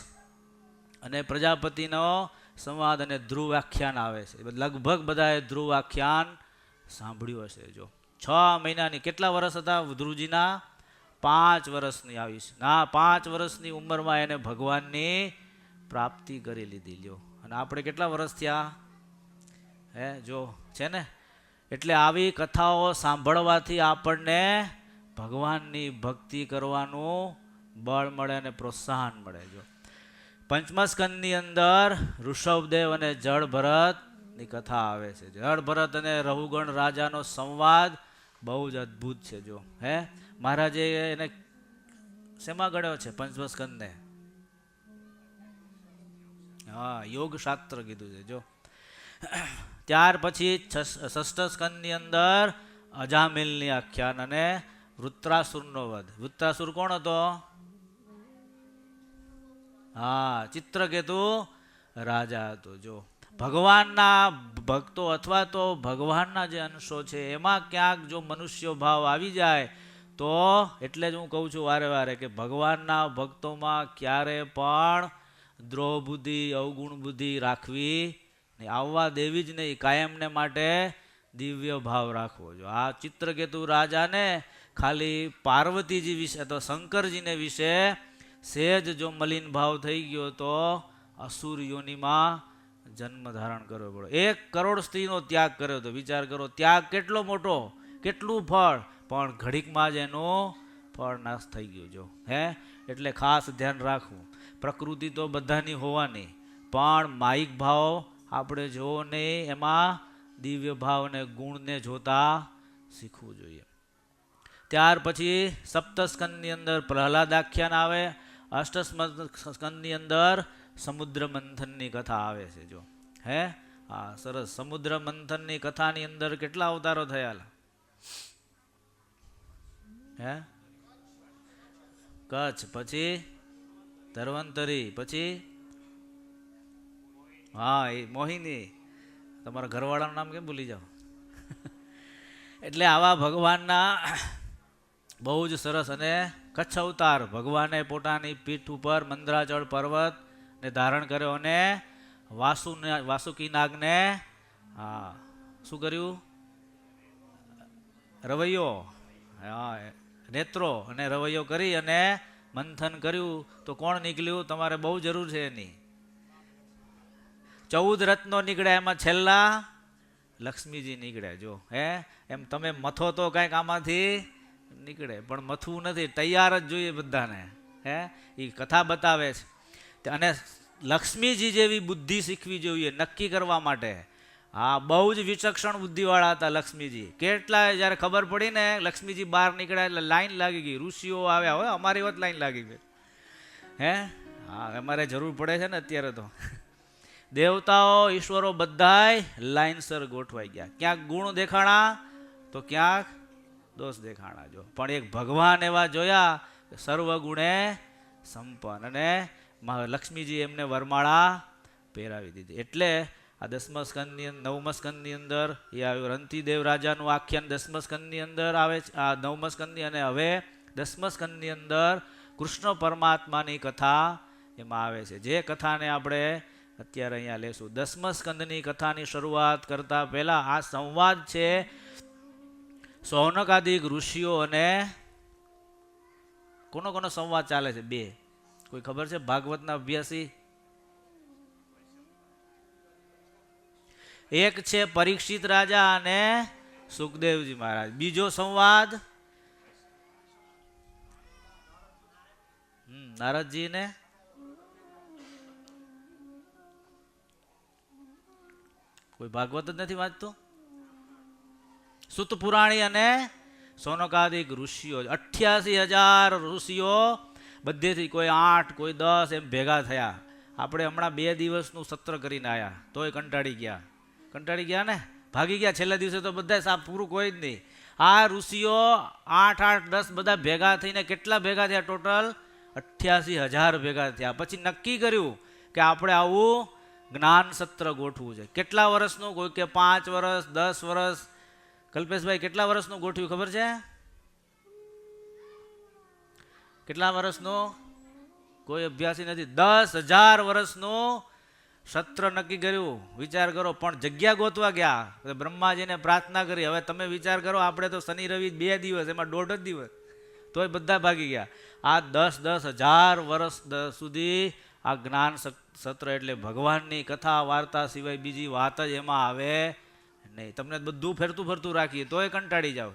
અને પ્રજાપતિનો સંવાદ અને ધ્રુવ આખ્યાન આવે છે. લગભગ બધાએ ધ્રુવ આખ્યાન સાંભળ્યું હશે. જો 6 મહિનાની કેટલા વર્ષ હતા ધ્રુવજીના? 5 વર્ષની આવીશ ના 5 વર્ષની ઉંમરમાં એને ભગવાનની પ્રાપ્તિ કરી લીધી. લ્યો, અને આપણે કેટલા વર્ષ થયા? જો છે ને, એટલે આવી કથાઓ સાંભળવાથી આપણને ભગવાનની ભક્તિ કરવાનું બળ મળે અને પ્રોત્સાહન મળે. જો પંચમા સ્કંદની અંદર ઋષભદેવ અને જળ ભરતની કથા આવે છે. જળ ભરત અને રઘુગણ રાજાનો સંવાદ બહુ જ અદ્ભુત છે. જો મહારાજે એને શેમાં ગણ્યો છે પંચમા સ્કંદને? હા, યોગ શાસ્ત્ર કીધું છે. જો ત્યાર પછી ષષ્ઠ સ્કંદની અંદર અજામિલની આખ્યાન અને વૃત્રાસુરનો વધ. વૃત્રાસુર કોણ હતો? હા, ચિત્રકેતુ રાજા હતો. જો ભગવાનના ભક્તો અથવા તો ભગવાનના જે અંશો છે એમાં ક્યાંક જો મનુષ્ય ભાવ આવી જાય તો, એટલે જ હું કહું છું વારે વારે કે ભગવાનના ભક્તોમાં ક્યારે પણ દ્રોહ બુદ્ધિ, અવગુણ બુદ્ધિ રાખવી નહીં, આવવા દેવી જ નહીં. કાયમને માટે દિવ્ય ભાવ રાખવો. જો આ ચિત્રકેતુ રાજાને ખાલી પાર્વતીજી વિશે તો શંકરજીને વિશે સહેજ જો મલિન ભાવ થઈ ગયો તો અસુર યોનિમાં જન્મ ધારણ કરવો પડ્યો. 1 કરોડ સ્ત્રીનો ત્યાગ કર્યો તો વિચાર કરો, ત્યાગ કેટલો મોટો, કેટલું ફળ, પણ ઘડીકમાં જ એનું ફળ નાશ થઈ ગયું. જો એટલે ખાસ ધ્યાન રાખવું. પ્રકૃતિ તો બધાની હોવાની, પણ માયિક ભાવ આપણે જોવો નહીં, એમાં દિવ્ય ભાવ અને ગુણને જોતા શીખવું જોઈએ. ત્યાર પછી સપ્તસ્કંદની અંદર પ્રહલાદ આખ્યાન આવે. અષ્ટસ્કંદની અંદર સમુદ્ર મંથનની કથા આવે છે. જો હા, સરસ. સમુદ્ર મંથનની કથાની અંદર કેટલા અવતારો થયા? કચ્છ, પછી ધન્વંતરી, પછી હા એ મોહિની. તમારા ઘરવાળાનું નામ કેમ ભૂલી જાઓ? એટલે આવા ભગવાનના બહુ જ સરસ. અને કચ્છ અવતાર ભગવાને પોતાની પીઠ ઉપર મંદરાચળ પર્વત ને ધારણ કર્યો અને વાસુકી નાગને શું કર્યું? રવૈયો, નેત્રો અને રવૈયો કરી અને મંથન કર્યું તો કોણ નીકળ્યું? તમારે બહુ જરૂર છે એની. 14 રત્નો નીકળ્યા, એમાં છેલ્લા લક્ષ્મીજી નીકળ્યા. જો એમ તમે મથો તો કંઈક આમાંથી નીકળે, પણ મથવું નથી, તૈયાર જ જોઈએ બધાને. એ કથા બતાવે છે. અને લક્ષ્મીજી જેવી બુદ્ધિ શીખવી જોઈએ નક્કી કરવા માટે. હા, બહુ જ વિચક્ષણ બુદ્ધિવાળા હતા લક્ષ્મીજી. કેટલા જ્યારે ખબર પડી ને લક્ષ્મીજી બહાર નીકળ્યા એટલે લાઈન લાગી ગઈ. ઋષિઓ આવ્યા હોય, અમારી વાત લાઈન લાગી ગઈ. હા, અમારે જરૂર પડે છે ને અત્યારે તો. દેવતાઓ, ઈશ્વરો બધાય લાઈનસર ગોઠવાઈ ગયા. ક્યાંક ગુણ દેખાણા તો ક્યાંક દોષ દેખાણા. જો પણ એક ભગવાન એવા જોયા સર્વગુણે સંપન્ન, અને લક્ષ્મીજી એમને વરમાળા પહેરાવી દીધી. એટલે આ 10મા સ્કંદની 9મા સ્કંદની અંદર એ આવ્યું. રંતીદેવ રાજાનું આખ્યાન 10મા સ્કંદની અંદર આવે છે, આ 9મા સ્કંદની. અને હવે 10મા સ્કંદની અંદર કૃષ્ણ પરમાત્માની કથા એમાં આવે છે, જે કથાને આપણે અત્યારે અહીંયા લેશું. 10મા સ્કંદની કથાની શરૂઆત કરતા પહેલા આ સંવાદ છે સૌનકાદિક ઋષિઓ અને કોનો કોનો સંવાદ ચાલે છે? 2. કોઈ ખબર છે? ભાગવતના અભ્યાસી. એક છે પરીક્ષિત રાજા અને સુખદેવજી મહારાજ. બીજો સંવાદ નારદજી ને કોઈ ભાગવત જ નથી વાંચતું? સુત પુરાણી અને સૌનકાદિક ઋષિઓ, 88,000 ઋષિઓ બધેથી કોઈ 8 કોઈ 10 એમ ભેગા થયા આપણે હમણાં 2 દિવસનું સત્ર કરીને આવ્યા તોય કંટાળી ગયા ને, ભાગી ગયા. છેલ્લા દિવસે તો બધા સાફ પૂરું કોઈ જ નહીં. આ ઋષિઓ 8-10 બધા ભેગા થઈને કેટલા ભેગા થયા? ટોટલ 88,000 ભેગા થયા. પછી નક્કી કર્યું કે આપણે આવું જ્ઞાન સત્ર ગોઠવું છે. કેટલા વર્ષનું? કોઈ કે 5 વર્ષ, 10 વર્ષ. કલ્પેશભાઈ કેટલા વર્ષનું ગોઠવ્યું ખબર છે? કેટલા વર્ષનું? કોઈ અભ્યાસી નથી. 10,000 વર્ષનું સત્ર નક્કી કર્યું. વિચાર કરો. પણ જગ્યા ગોતવા ગયા, બ્રહ્માજીને પ્રાર્થના કરી. હવે તમે વિચાર કરો, આપણે તો શનિ રવિ 2 દિવસ, એમાં 1.5 દિવસ, તોય બધા ભાગી ગયા. આ 10,000 વર્ષ સુધી આ જ્ઞાન સત્ર એટલે ભગવાનની કથા વાર્તા સિવાય બીજી વાત જ એમાં આવે નહીં. તમને બધું ફરતું રાખીએ તોય કંટાળી જાવ.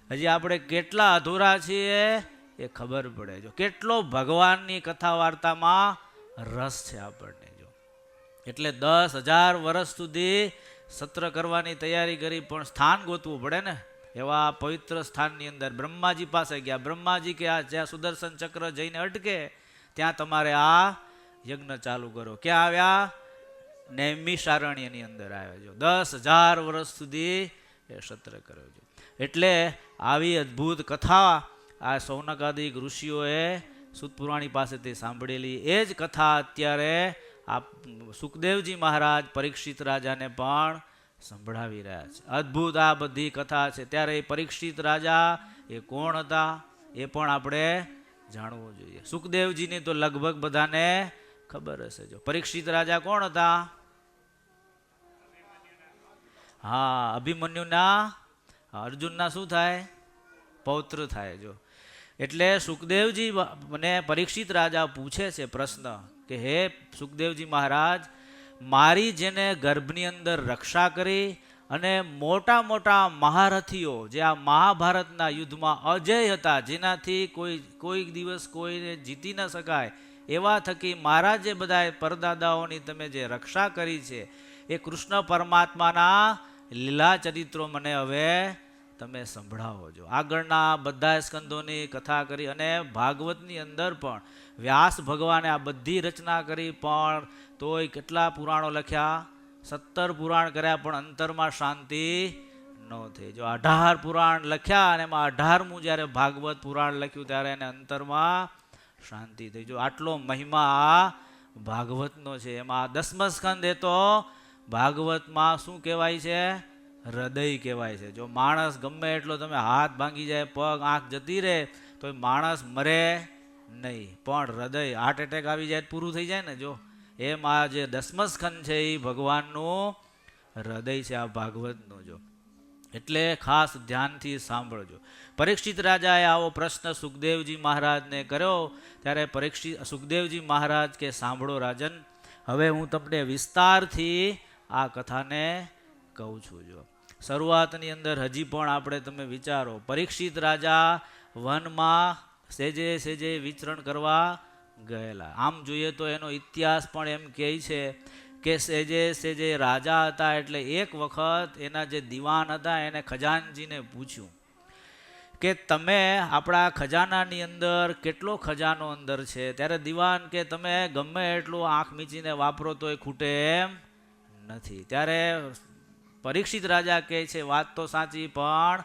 હજી આપણે કેટલા અધૂરા છીએ એ ખબર પડે. જો કેટલો ભગવાનની કથા વાર્તામાં રસ છે આપણને. જો એટલે 10,000 વર્ષ સુધી સત્ર કરવાની તૈયારી કરી, પણ સ્થાન ગોતવું પડે ને. એવા પવિત્ર સ્થાનની અંદર બ્રહ્માજી પાસે ગયા. બ્રહ્માજી કે આ જ્યાં સુદર્શન ચક્ર જઈને અટકે ત્યાં તમારે આ યજ્ઞ ચાલુ કરો. ક્યાં આવ્યા? નૈમિષારણ્યની અંદર આવ્યા. જો 10,000 વર્ષ સુધી એ સત્ર કર્યો છે. એટલે આવી અદ્ભુત કથા આ સૌનકાદિક ઋષિઓએ સુતપુરાણી પાસેથી સાંભળેલી. એ જ કથા અત્યારે આ સુખદેવજી મહારાજ પરીક્ષિત રાજાને પણ સંભળાવી રહ્યા છે. અદ્ભુત આ બધી કથા છે. ત્યારે એ પરીક્ષિત રાજા એ કોણ હતા એ પણ આપણે જાણવું જોઈએ. સુખદેવજીની તો લગભગ બધાને ખબર હશે. જો પરીક્ષિત રાજા કોણ હતા? હા, અભિમન્યુના, અર્જુનના શું થાય? પૌત્ર થાય. જો એટલે સુખદેવજી મને પરીક્ષિત રાજા પૂછે છે પ્રશ્ન કે હે સુખદેવજી મહારાજ, મારી જેને ગર્ભની અંદર રક્ષા કરી અને મોટા મોટા મહારથીઓ જે આ મહાભારતના યુદ્ધમાં અજય હતા, જેનાથી કોઈ દિવસ કોઈને જીતી ન શકાય, એવા થકી મારા જે બધા પરદાદાઓની તમે જે રક્ષા કરી છે એ કૃષ્ણ પરમાત્માના લીલા ચરિત્રો મને હવે તમે સંભળાવો. છો આગળના બધા સ્કંદોની કથા કરી અને ભાગવતની અંદર પણ વ્યાસ ભગવાને આ બધી રચના કરી, પણ તોય કેટલા પુરાણો લખ્યા? 17 પુરાણ કર્યા, પણ અંતરમાં શાંતિ ન થઈ. જો 18 પુરાણ લખ્યા અને એમાં 18મું જ્યારે ભાગવત પુરાણ લખ્યું ત્યારે એને અંતરમાં શાંતિ થઈ. જો આટલો મહિમા ભાગવતનો છે. એમાં 10મો સ્કંદ એ તો ભાગવતમાં શું કહેવાય છે? હૃદય કહેવાય છે. જો માણસ ગમે એટલો તમે હાથ ભાંગી જાય, પગ આંખ જતી રહે, તો માણસ મરે નહીં, પણ હૃદય હાર્ટ એટેક આવી જાય પૂરું થઈ જાય ને. જો એમ આ જે 10મો સ્કંદ છે એ ભગવાનનું હૃદય છે, આ ભાગવતનું. જો એટલે ખાસ ધ્યાનથી સાંભળજો. પરીક્ષિત રાજાએ આવો પ્રશ્ન સુખદેવજી મહારાજને કર્યો ત્યારે સુખદેવજી મહારાજ કે સાંભળો રાજન, હવે હું તમને વિસ્તારથી આ કથાને કહું છું. જો શરૂઆતની અંદર હજી પણ આપણે તમે વિચારો, પરીક્ષિત રાજા વનમાં સેજે વિચરણ કરવા ગયેલા. આમ જોઈએ તો એનો ઇતિહાસ પણ એમ કહે છે કે સેજે રાજા હતા. એટલે એક વખત એના જે દિવાન હતા એને ખજાનજીને પૂછ્યું કે તમે આપણા ખજાનાની અંદર કેટલો ખજાનો અંદર છે? ત્યારે દિવાન કે તમે ગમે એટલું આંખ મીચીને વાપરો તો એ ખૂટે એમ નથી. ત્યારે પરીક્ષિત રાજા કહે છે વાત તો સાચી, પણ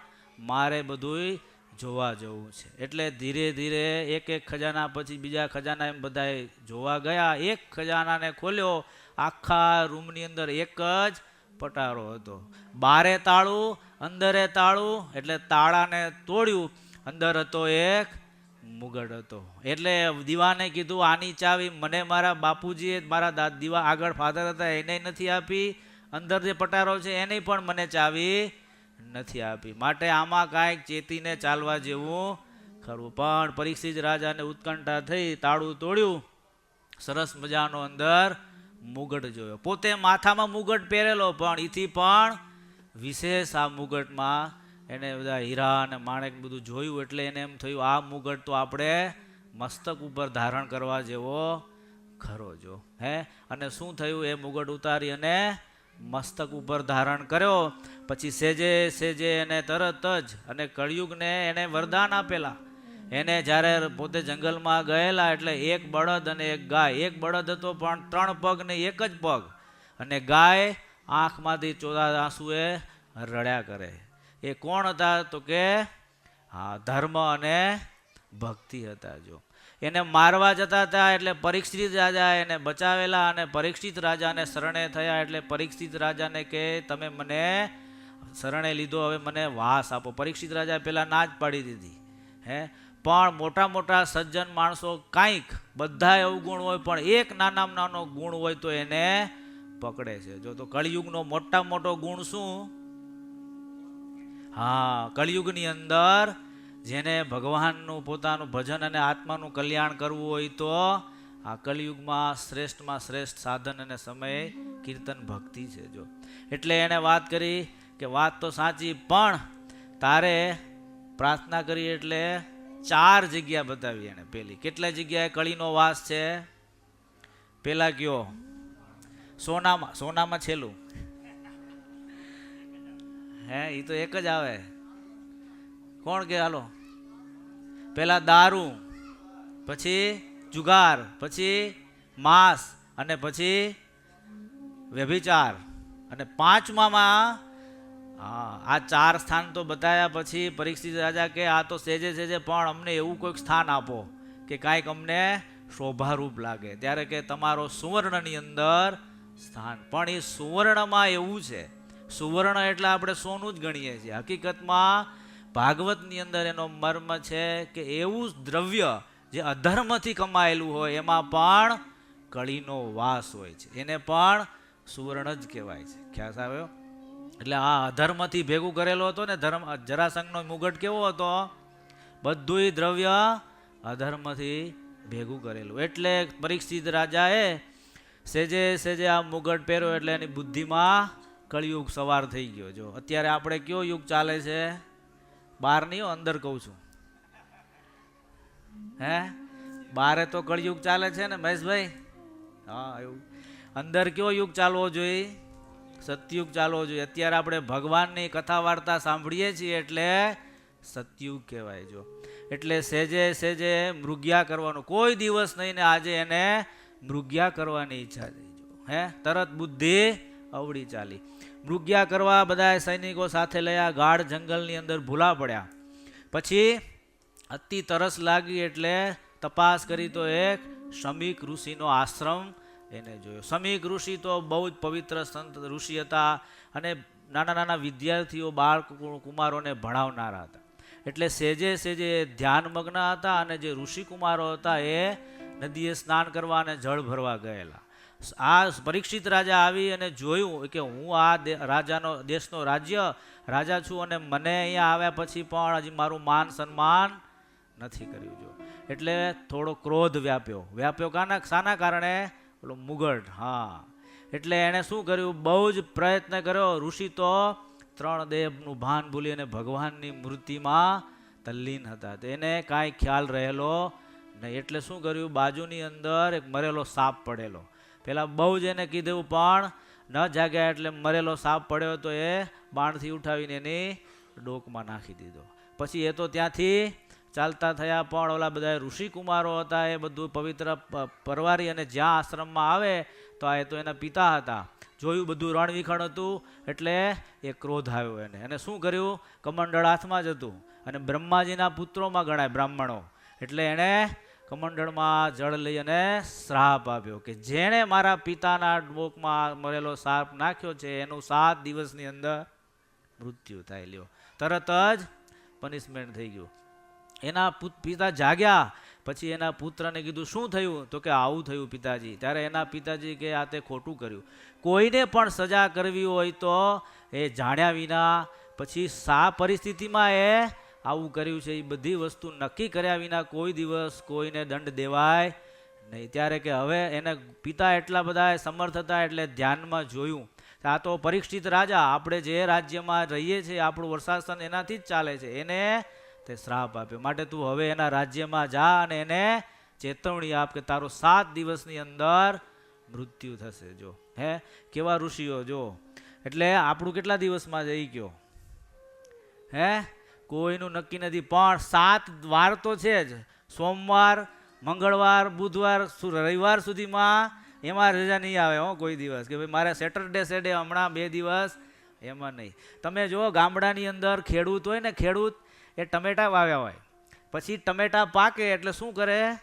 મારે બધુંય જોવા જવું છે. એટલે ધીરે ધીરે એક ખજાના પછી બીજા ખજાના એમ બધા જોવા ગયા. એક ખજાનાને ખોલ્યો, આખા રૂમની અંદર એક જ પટારો હતો, બારે તાળું અંદરે તાળું. એટલે તાળાને તોડ્યું, અંદર હતો એક મુગટ હતો. એટલે દીવાને કીધું આની ચાવી મને મારા બાપુજીએ, મારા દીવા આગળ ફાધર હતા એને નથી આપી, અંદર જે પટારો છે એને પણ મને ચાવી નથી આપી, માટે આમાં કાંઈક ચેતીને ચાલવા જેવું ખરું. પણ પરીક્ષિત રાજાને ઉત્કંઠા થઈ, તાળું તોડ્યું, સરસ મજાનો અંદર મુગટ જોયો. પોતે માથામાં મુગટ પહેરેલો, પણ એથી પણ વિશેષ આ મુગટમાં એને બધા હીરા અને માણેક બધું જોયું. એટલે એને એમ થયું આ મુગટ તો આપણે મસ્તક ઉપર ધારણ કરવા જેવો ખરો. જો અને શું થયું? એ મુગટ ઉતારી અને મસ્તક ઉપર ધારણ કર્યો. પછી સેજે એને તરત જ અને કળિયુગને એને વરદાન આપેલા એને જ્યારે પોતે જંગલમાં ગયેલા એટલે એક બળદ અને એક ગાય. એક બળદ હતો પણ 3 પગ ને એક જ પગ, અને ગાય આંખમાંથી ચોદા આંસુએ રડ્યા કરે. એ કોણ હતા? તો કે હા, ધર્મ અને ભક્તિ હતા. જો એને મારવા જતા હતા એટલે પરીક્ષિત રાજા એને બચાવેલા, અને પરીક્ષિત રાજાને શરણે થયા એટલે પરીક્ષિત રાજાને કે તમે મને શરણે લીધો, હવે મને વાસ આપો. પરીક્ષિત રાજા પહેલા ના જ પાડી દીધી. પણ મોટા મોટા સજ્જન માણસો કાંઈક, બધા અવગુણ હોય પણ એક નાનામાં નાનો ગુણ હોય તો એને પકડે છે. જો તો કળિયુગનો મોટામાં મોટો ગુણ શું? હા, કળિયુગની અંદર જેને ભગવાનનું પોતાનું ભજન અને આત્માનું કલ્યાણ કરવું હોય તો આ કળિયુગમાં શ્રેષ્ઠમાં શ્રેષ્ઠ સાધન અને સમય કીર્તન ભક્તિ છે. જો એટલે એને વાત કરી કે વાત તો સાચી, પણ તારે પ્રાર્થના કરી એટલે 4 જગ્યા બતાવી એને. પેલી કેટલા જગ્યાએ કળીનો વાસ છે? પેલા કયો? સોનામાં. સોનામાં છેલ્લું એ તો એક જ આવે. કોણ કે? હાલો. પેલા દારૂ, પછી જુગાર, પછી માંસ, અને પછી વ્યભિચાર, અને 5મામાં આ 4 સ્થાન તો બતાવ્યા પછી પરીક્ષિત રાજા કે આ તો સેજે સેજે, પણ અમને એવું કોઈક સ્થાન આપો કે કાંઈક અમને શોભારૂપ લાગે. ત્યારે કે તમારો સુવર્ણની અંદર સ્થાન. પણ એ સુવર્ણમાં એવું છે, સુવર્ણ એટલે આપણે સોનું જ ગણીએ છીએ. હકીકતમાં ભાગવતની અંદર એનો મર્મ છે કે એવું દ્રવ્ય જે અધર્મથી કમાયેલું હોય એમાં પણ કળીનો વાસ હોય છે, એને પણ સુવર્ણ જ કહેવાય છે. ખ્યાલ આવ્યો? એટલે આ અધર્મથી ભેગું કરેલો હતો ને. જરાસંઘનો મુગટ કેવો હતો? બધુંય દ્રવ્ય અધર્મથી ભેગું કરેલું. એટલે પરીક્ષિત રાજાએ સેજે સેજે આ મુગટ પહેર્યો એટલે એની બુદ્ધિમાં કળિયુગ સવાર થઈ ગયો. જો અત્યારે આપણે કયો યુગ ચાલે છે? બહાર નહીં, અંદર કહું છું. બારે તો કળિયુગ ચાલે છે ને મહેશભાઈ? હા, એવું. અંદર કયો યુગ ચાલવો જોઈએ? સતયુગ ચાલવો જોઈએ. અત્યારે આપણે ભગવાનની કથા વાર્તા સાંભળીએ છીએ એટલે સતયુગ કહેવાય. જો એટલે સેજે સેજે મૃગ્યા કરવાનું કોઈ દિવસ નહીં ને આજે એને મૃગ્યા કરવાની ઈચ્છા થઈ. જો તરત બુદ્ધિ અવળી ચાલી. મૃગ્યા કરવા બધા સૈનિકો સાથે લયા. ગાઢ જંગલની અંદર ભૂલા પડ્યા. પછી અતિ તરસ લાગી એટલે તપાસ કરી તો એક શમીક ઋષિનો આશ્રમ એને જોયો. શમીક ઋષિ તો બહુ જ પવિત્ર સંત ઋષિ હતા અને નાના નાના વિદ્યાર્થીઓ બાળ કુમારોને ભણાવનારા હતા. એટલે સેજે સેજે ધ્યાનમગ્ન હતા, અને જે ઋષિકુમારો હતા એ નદીએ સ્નાન કરવા અને જળ ભરવા ગયેલા. આ પરીક્ષિત રાજા આવી અને જોયું કે હું આ દેશનો રાજા છું અને મને અહીંયા આવ્યા પછી પણ હજી મારું માન સન્માન નથી કર્યું. જો એટલે થોડો ક્રોધ વ્યાપ્યો શાના કારણે? ઓલો મુગટ. હા, એટલે એણે શું કર્યું? બહુ જ પ્રયત્ન કર્યો. ઋષિ તો 3 દેહનું ભાન ભૂલી અને ભગવાનની મૂર્તિમાં તલ્લીન હતા. એને કાંઈ ખ્યાલ રહેલો નહીં. એટલે શું કર્યું? બાજુની અંદર એક મરેલો સાપ પડેલો. પેલા બહુ જ એને કીધું પણ ન જાગ્યા. એટલે મરેલો સાપ પડ્યો તો એ બાણથી ઉઠાવીને એની ડોકમાં નાખી દીધો. પછી એ તો ત્યાંથી ચાલતા થયા. પણ ઓલા બધા ઋષિકુમારો હતા એ બધું પવિત્ર પરવારી અને જ્યાં આશ્રમમાં આવે તો આ તો એના પિતા હતા. જોયું બધું રણવિખણ હતું એટલે એ ક્રોધ આવ્યો એને. અને શું કર્યું? કમંડળ હાથમાં જ હતું અને બ્રહ્માજીના પુત્રોમાં ગણાય બ્રાહ્મણો. એટલે એણે કમંડળમાં જળ લઈ અને શ્રાપ આપ્યો કે જેણે મારા પિતાના ડોકમાં મરેલો સાપ નાખ્યો છે એનું 7 દિવસની અંદર મૃત્યુ થાય. લ્યો, તરત જ પનિશમેન્ટ થઈ ગયું. એના પિતા જાગ્યા. પછી એના પુત્રને કીધું શું થયું? તો કે આવું થયું પિતાજી. ત્યારે એના પિતાજી કે આ તે ખોટું કર્યું. કોઈને પણ સજા કરવી હોય તો એ જાણ્યા વિના, પછી શા પરિસ્થિતિમાં એ આવું કર્યું છે એ બધી વસ્તુ નક્કી કર્યા વિના કોઈ દિવસ કોઈને દંડ દેવાય નહીં. ત્યારે કે હવે એને પિતા એટલા બધા સમર્થ હતા એટલે ધ્યાનમાં જોયું આ તો પરીક્ષિત રાજા, આપણે જે રાજ્યમાં રહીએ છીએ આપણું વર્ષાસન એનાથી જ ચાલે છે. એને તે શ્રાપ આપ્યો. માટે તું હવે એના રાજ્યમાં જા અને એને ચેતવણી આપ કે તારો 7 દિવસની અંદર મૃત્યુ થશે. જો કેવા ઋષિઓ જો. એટલે આપણું કેટલા દિવસમાં જઈ ગયો? કોઈનું નક્કી નથી, પણ 7 વાર તો છે જ. સોમવાર, મંગળવાર, બુધવાર, રવિવાર સુધીમાં એમાં રજા નહીં આવે હો કોઈ દિવસ, કે ભાઈ મારે સેટરડે સન્ડે હમણાં 2 દિવસ, એમાં નહીં. તમે જો ગામડાની અંદર ખેડૂત હોય ને, ખેડૂત એ ટમેટા વાવ્યા હોય, પછી ટમેટા પાકે એટલે શું કરે?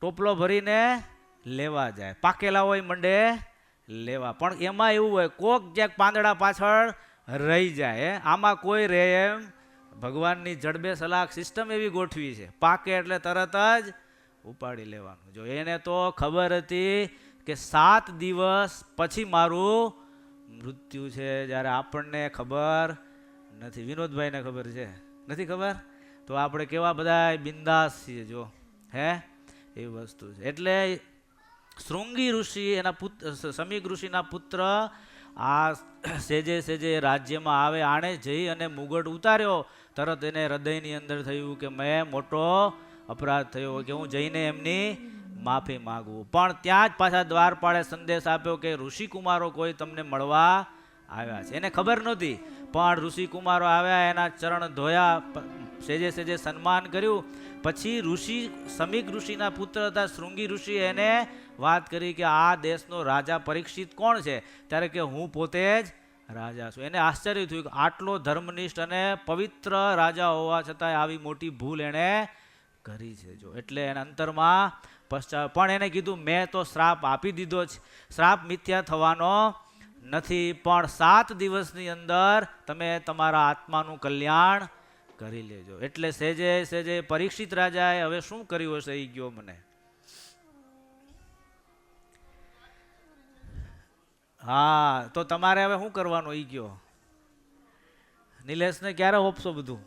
ટોપલો ભરીને લેવા જાય. પાકેલા હોય મંડે લેવા. પણ એમાં એવું હોય, કોક જ્યાંક પાંદડા પાછળ રહી જાય. આમાં કોઈ રહે એમ ભગવાનની જડબે સલાખ સિસ્ટમ એવી ગોઠવી છે, પાકે એટલે તરત જ ઉપાડી લેવાનું. જો એને તો ખબર હતી કે 7 દિવસ પછી મારું મૃત્યુ છે, જ્યારે આપણને ખબર નથી. વિનોદભાઈને ખબર છે? નથી ખબર? તો આપણે કેવા બધા બિંદાસ છીએ જો, હે એવી વસ્તુ છે. એટલે શૃંગી ઋષિ એના પુત્ર, સમીક ઋષિના પુત્ર આ સેજે સેજે રાજ્યમાં આવે, આણે જઈ અને મુગટ ઉતાર્યો. તરત એને હૃદયની અંદર થયું કે મેં મોટો અપરાધ થયો, કે હું જઈને એમની માફી માગું. પણ ત્યાં જ પાછા દ્વારપાળે સંદેશ આપ્યો કે ઋષિકુમારો કોઈ તમને મળવા આવ્યા છે. એને ખબર નહોતી, પણ ઋષિકુમારો આવ્યા, એના ચરણ ધોયા, સેજે સેજે સન્માન કર્યું. પછી ઋષિ, સમીક ઋષિના પુત્ર હતા શૃંગી ઋષિ, એને વાત કરી કે આ દેશનો રાજા પરીક્ષિત કોણ છે? ત્યારે કે હું પોતે જ રાજા છું. એને આશ્ચર્ય થયું કે આટલો ધર્મનિષ્ઠ અને પવિત્ર રાજા હોવા છતાં આવી મોટી ભૂલ એણે કરી છે. જો એટલે એના અંતરમાં પશ્ચાત. પણ એને કીધું મેં તો શ્રાપ આપી દીધો છે, શ્રાપ મિથ્યા થવાનો નથી, પણ 7 દિવસની અંદર તમે તમારા આત્માનું કલ્યાણ કરી લેજો. એટલે સેજે સેજે પરીક્ષિત રાજાએ હવે શું કર્યું હશે એ ગયો મને. હા, તો તમારે હવે શું કરવાનું એ ગયો. નિલેશને ક્યારે હોપશો બધું?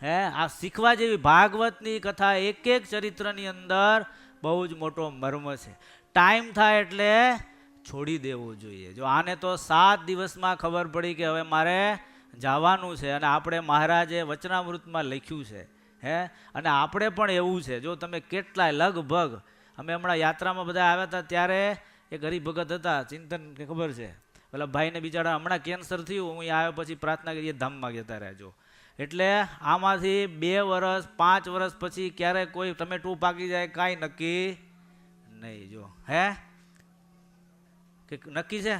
હે, આ શીખવા જેવી ભાગવતની કથા, એક એક ચરિત્રની અંદર બહુ જ મોટો મર્મ છે. ટાઈમ થાય એટલે છોડી દેવું જોઈએ. જો આને તો 7 દિવસમાં ખબર પડી કે હવે મારે જવાનું છે, અને આપણે મહારાજે વચનામૃતમાં લખ્યું છે, હે, અને આપણે પણ એવું છે. જો તમે કેટલાય લગભગ, અમે હમણાં યાત્રામાં બધા આવ્યા હતા ત્યારે એક હરિભગત હતા, ચિંતન કે ખબર છે, પેલા ભાઈને બિચારા હમણાં કેન્સર થયું, હું અહીંયા આવ્યા પછી પ્રાર્થના કરીએ ધામમાં જતા રહેજો. એટલે આમાંથી 2 વર્ષ 5 વર્ષ પછી ક્યારે કોઈ ટમેટું પાકી જાય કાંઈ નક્કી નહીં. જો હે કે નક્કી છે?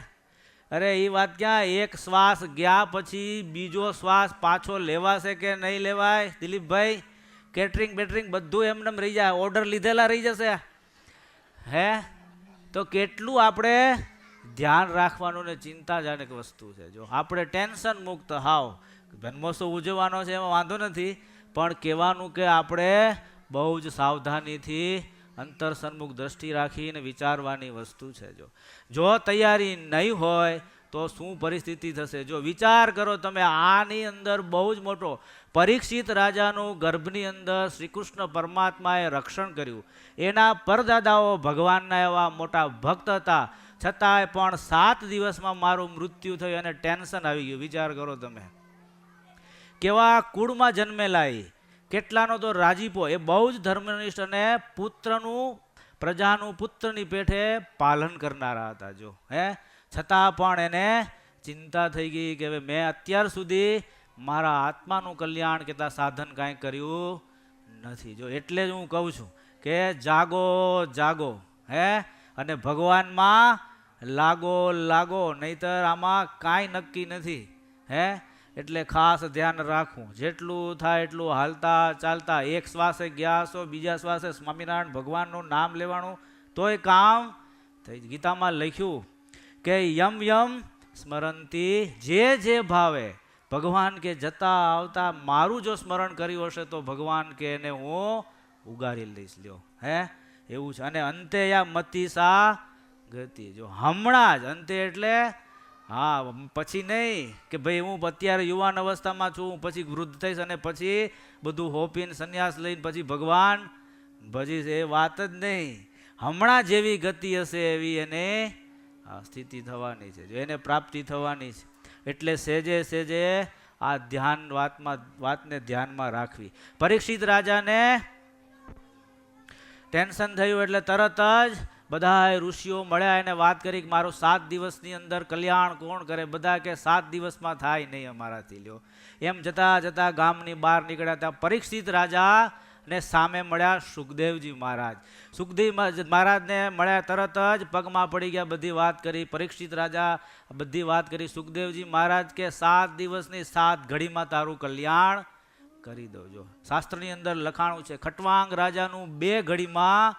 અરે એ વાત ક્યાં, એક શ્વાસ ગયા પછી બીજો શ્વાસ પાછો લેવાશે કે નહીં લેવાય? દિલીપભાઈ, કેટરિંગ બેટરિંગ બધું એમને રહી જાય, ઓર્ડર લીધેલા રહી જશે. હે, તો કેટલું આપણે ધ્યાન રાખવાનું ને ચિંતાજનક વસ્તુ છે. જો આપણે ટેન્શન મુક્ત હાવ, જન્મોત્સવ ઉજવવાનો છે એમાં વાંધો નથી, પણ કહેવાનું કે આપણે બહુ જ સાવધાનીથી અંતર સન્મુખ દ્રષ્ટિ રાખીને વિચારવાની વસ્તુ છે. જો તૈયારી નહીં હોય તો શું પરિસ્થિતિ થશે? જો વિચાર કરો તમે, આની અંદર બહુ જ મોટો પરીક્ષિત રાજાનું ગર્ભની અંદર શ્રી કૃષ્ણ પરમાત્માએ રક્ષણ કર્યું. એના પરદાદાઓ ભગવાનના એવા મોટા ભક્ત હતા, છતાંય પણ 7 દિવસમાં મારું મૃત્યુ થયું અને ટેન્શન આવી ગયું. વિચાર કરો તમે, કેવા કુળમાં જન્મેલા, કેટલાનો તો રાજીપો. એ બહુ જ ધર્મનિષ્ઠ અને પુત્રનું, પ્રજાનું પુત્રની પેઠે પાલન કરનારા હતા. જો હે, છતાં પણ એને ચિંતા થઈ ગઈ કે હવે મેં અત્યાર સુધી મારા આત્માનું કલ્યાણ કેતા સાધન કાંઈ કર્યું નથી. જો એટલે જ હું કહું છું કે જાગો જાગો, હે, અને ભગવાનમાં લાગો લાગો, નહીતર આમાં કાંઈ નક્કી નથી. હે, એટલે ખાસ ધ્યાન રાખવું, જેટલું થાય એટલું હાલતા ચાલતા. એક શ્વાસે ગયા હશો, બીજા શ્વાસે સ્વામિનારાયણ ભગવાનનું નામ લેવાનું, તોય કામ થઈ. ગીતામાં લખ્યું કે યમ યમ સ્મરંતી, જે ભાવે ભગવાન કે જતા આવતા મારું જો સ્મરણ કર્યું હશે તો ભગવાન કે એને હું ઉગારી લઈશ. લ્યો, હે, એવું છે. અને અંતે યા મતિ સા ગતિ, જો હમણાં જ અંતે એટલે હા, પછી નહીં કે ભાઈ હું અત્યારે યુવાન અવસ્થામાં છું, પછી વૃદ્ધ થઈશ અને પછી બધું હોપીને સંન્યાસ લઈને પછી ભગવાન ભજીશ, એ વાત જ નહીં. હમણાં જેવી ગતિ હશે એવી એને સ્થિતિ થવાની છે, એને પ્રાપ્તિ થવાની છે. એટલે સેજે સેજે આ ધ્યાન વાતને ધ્યાનમાં રાખવી. પરીક્ષિત રાજાને ટેન્શન થયું એટલે તરત જ બધાય ઋષિઓ મળ્યા એને વાત કરી કે મારું 7 દિવસની અંદર કલ્યાણ કોણ કરે? બધા કે 7 દિવસમાં થાય નહીં અમારાથી લ્યો. એમ જતાં જતાં ગામની બહાર નીકળ્યા ત્યાં પરીક્ષિત રાજા ને સામે મળ્યા સુખદેવજી મહારાજ. સુખદેવ મહારાજને મળ્યા તરત જ પગમાં પડી ગયા, બધી વાત કરી. પરીક્ષિત રાજા બધી વાત કરી. સુખદેવજી મહારાજ કે 7 દિવસની 7 ઘડીમાં તારું કલ્યાણ કરી દઉં. શાસ્ત્રની અંદર લખાણું છે ખટવાંગ રાજાનું 2 ઘડીમાં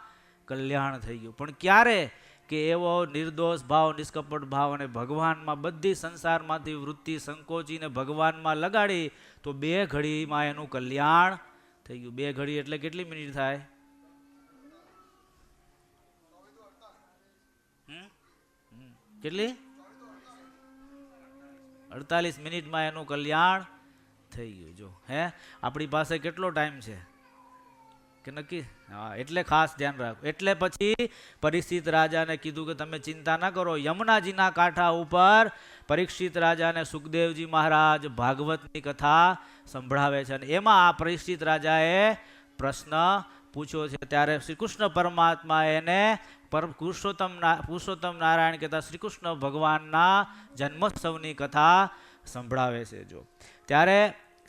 કલ્યાણ થઈ ગયું. પણ ક્યારે? કે એવો નિર્દોષ ભાવ, નિષ્કપટ ભાવ અને ભગવાનમાં બધી સંસારમાંથી વૃત્તિ સંકોચીને ભગવાનમાં લગાડી તો 2 ઘડીમાં એનું કલ્યાણ થઈ ગયું. 2 ઘડી એટલે કેટલી મિનિટ થાય? કેટલી? 48 મિનિટમાં એનું કલ્યાણ થઈ ગયું. જો હે આપણી પાસે કેટલો ટાઈમ છે કે નક્કી? હા, એટલે ખાસ ધ્યાન રાખો. એટલે પછી પરીક્ષિત રાજાને કીધું કે તમે ચિંતા ના કરો. યમુનાજીના કાંઠા ઉપર પરીક્ષિત રાજાને સુખદેવજી મહારાજ ભાગવતની કથા સંભળાવે છે અને એમાં આ પરીક્ષિત રાજાએ પ્રશ્ન પૂછ્યો છે. ત્યારે શ્રી કૃષ્ણ પરમાત્મા એને પુરુષોત્તમ નારાયણ કહેતા શ્રી કૃષ્ણ ભગવાનના જન્મોત્સવની કથા સંભળાવે છે. જો ત્યારે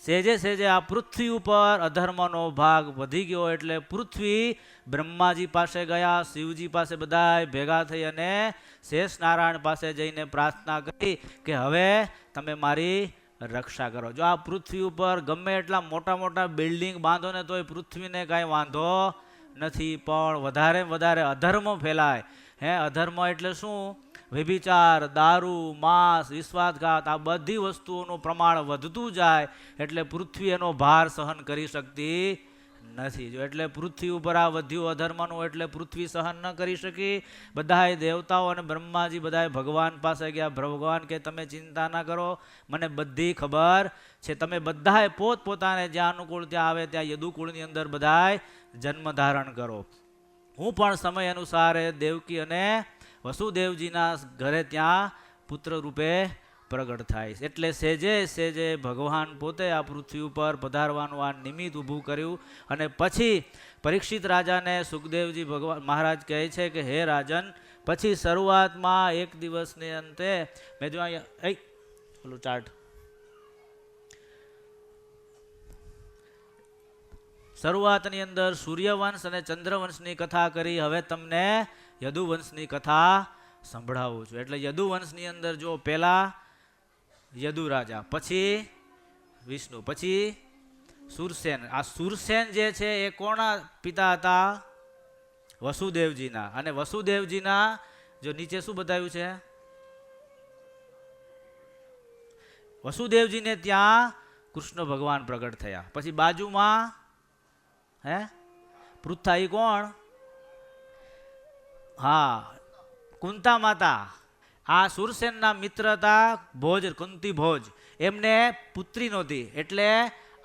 સેજે સેજે આ પૃથ્વી ઉપર અધર્મનો ભાગ વધી ગયો એટલે પૃથ્વી બ્રહ્માજી પાસે ગયા, શિવજી પાસે બધા ભેગા થઈ અને શેષ નારાયણ પાસે જઈને પ્રાર્થના કરી કે હવે તમે મારી રક્ષા કરો. જો આ પૃથ્વી ઉપર ગમે એટલા મોટા મોટા બિલ્ડિંગ બાંધો ને તોય પૃથ્વીને કાંઈ વાંધો નથી, પણ વધારે વધારે અધર્મ ફેલાય. અધર્મ એટલે શું? વ્યભિચાર, દારૂ, માંસ, વિશ્વાસઘાત, આ બધી વસ્તુઓનું પ્રમાણ વધતું જાય એટલે પૃથ્વી એનો ભાર સહન કરી શકતી નથી. જો એટલે પૃથ્વી ઉપર આ વધ્યું અધર્મનું એટલે પૃથ્વી સહન ન કરી શકી. બધાએ દેવતાઓ અને બ્રહ્માજી બધાએ ભગવાન પાસે ગયા. ભગવાન કે તમે ચિંતા ના કરો, મને બધી ખબર છે. તમે બધાએ પોતપોતાને જ્યાં અનુકૂળ ત્યાં આવે ત્યાં યદુકુળની અંદર બધાએ જન્મ ધારણ કરો. હું પણ સમય અનુસાર દેવકી અને વસુદેવજીના ઘરે ત્યાં પુત્ર રૂપે પ્રગટ થાય. એટલે સેજે સેજે ભગવાન પોતે આ પૃથ્વી ઉપર પધારવાનું આ નિમિત્ત ઊભું કર્યું. અને પછી પરીક્ષિત રાજાને સુખદેવજી ભગવાન મહારાજ કહે છે કે હે રાજન, પછી શરૂઆતમાં એક દિવસને અંતે મેં જો અહીંયા ઓલું ચાર્ટ, શરૂઆતની અંદર સૂર્યવંશ અને ચંદ્રવંશની કથા કરી. હવે તમને યદુવંશની કથા સંભળાવું છું. એટલે યદુવંશની અંદર જો પહેલા યદુ રાજા, પછી વિષ્ણુ, પછી સુરસેન. આ સુરસેન જે છે એ કોના પિતા હતા? વસુદેવજીના. અને વસુદેવજીના જો નીચે શું બતાવ્યું છે? વસુદેવજીને ત્યાં કૃષ્ણ ભગવાન પ્રગટ થયા. પછી બાજુમાં પૃથ્થા, એ કોણ? હા, કુંતા માતા. આ સુરસેનના મિત્ર હતા ભોજ, કુંતી ભોજ. એમને પુત્રી નહોતી એટલે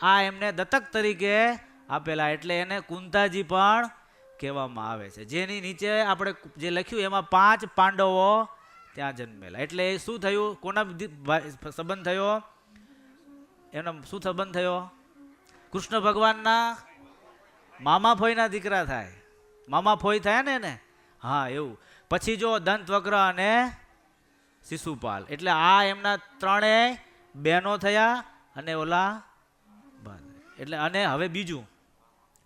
આ એમને દત્તક તરીકે આપેલા, એટલે એને કુંતાજી પણ કહેવામાં આવે છે. જેની નીચે આપણે જે લખ્યું એમાં 5 પાંડવો ત્યાં જન્મેલા. એટલે એ શું થયું? કોના સંબંધ થયો? એનો શું સંબંધ થયો? કૃષ્ણ ભગવાનના મામા ફોઈના દીકરા થાય. મામા ફોઈ થયા ને એને? હા, એવું. પછી જો દંતવક્ર અને શિશુપાલ, એટલે આ એમના 3 બહેનો થયા અને ઓલા એટલે. અને હવે બીજું,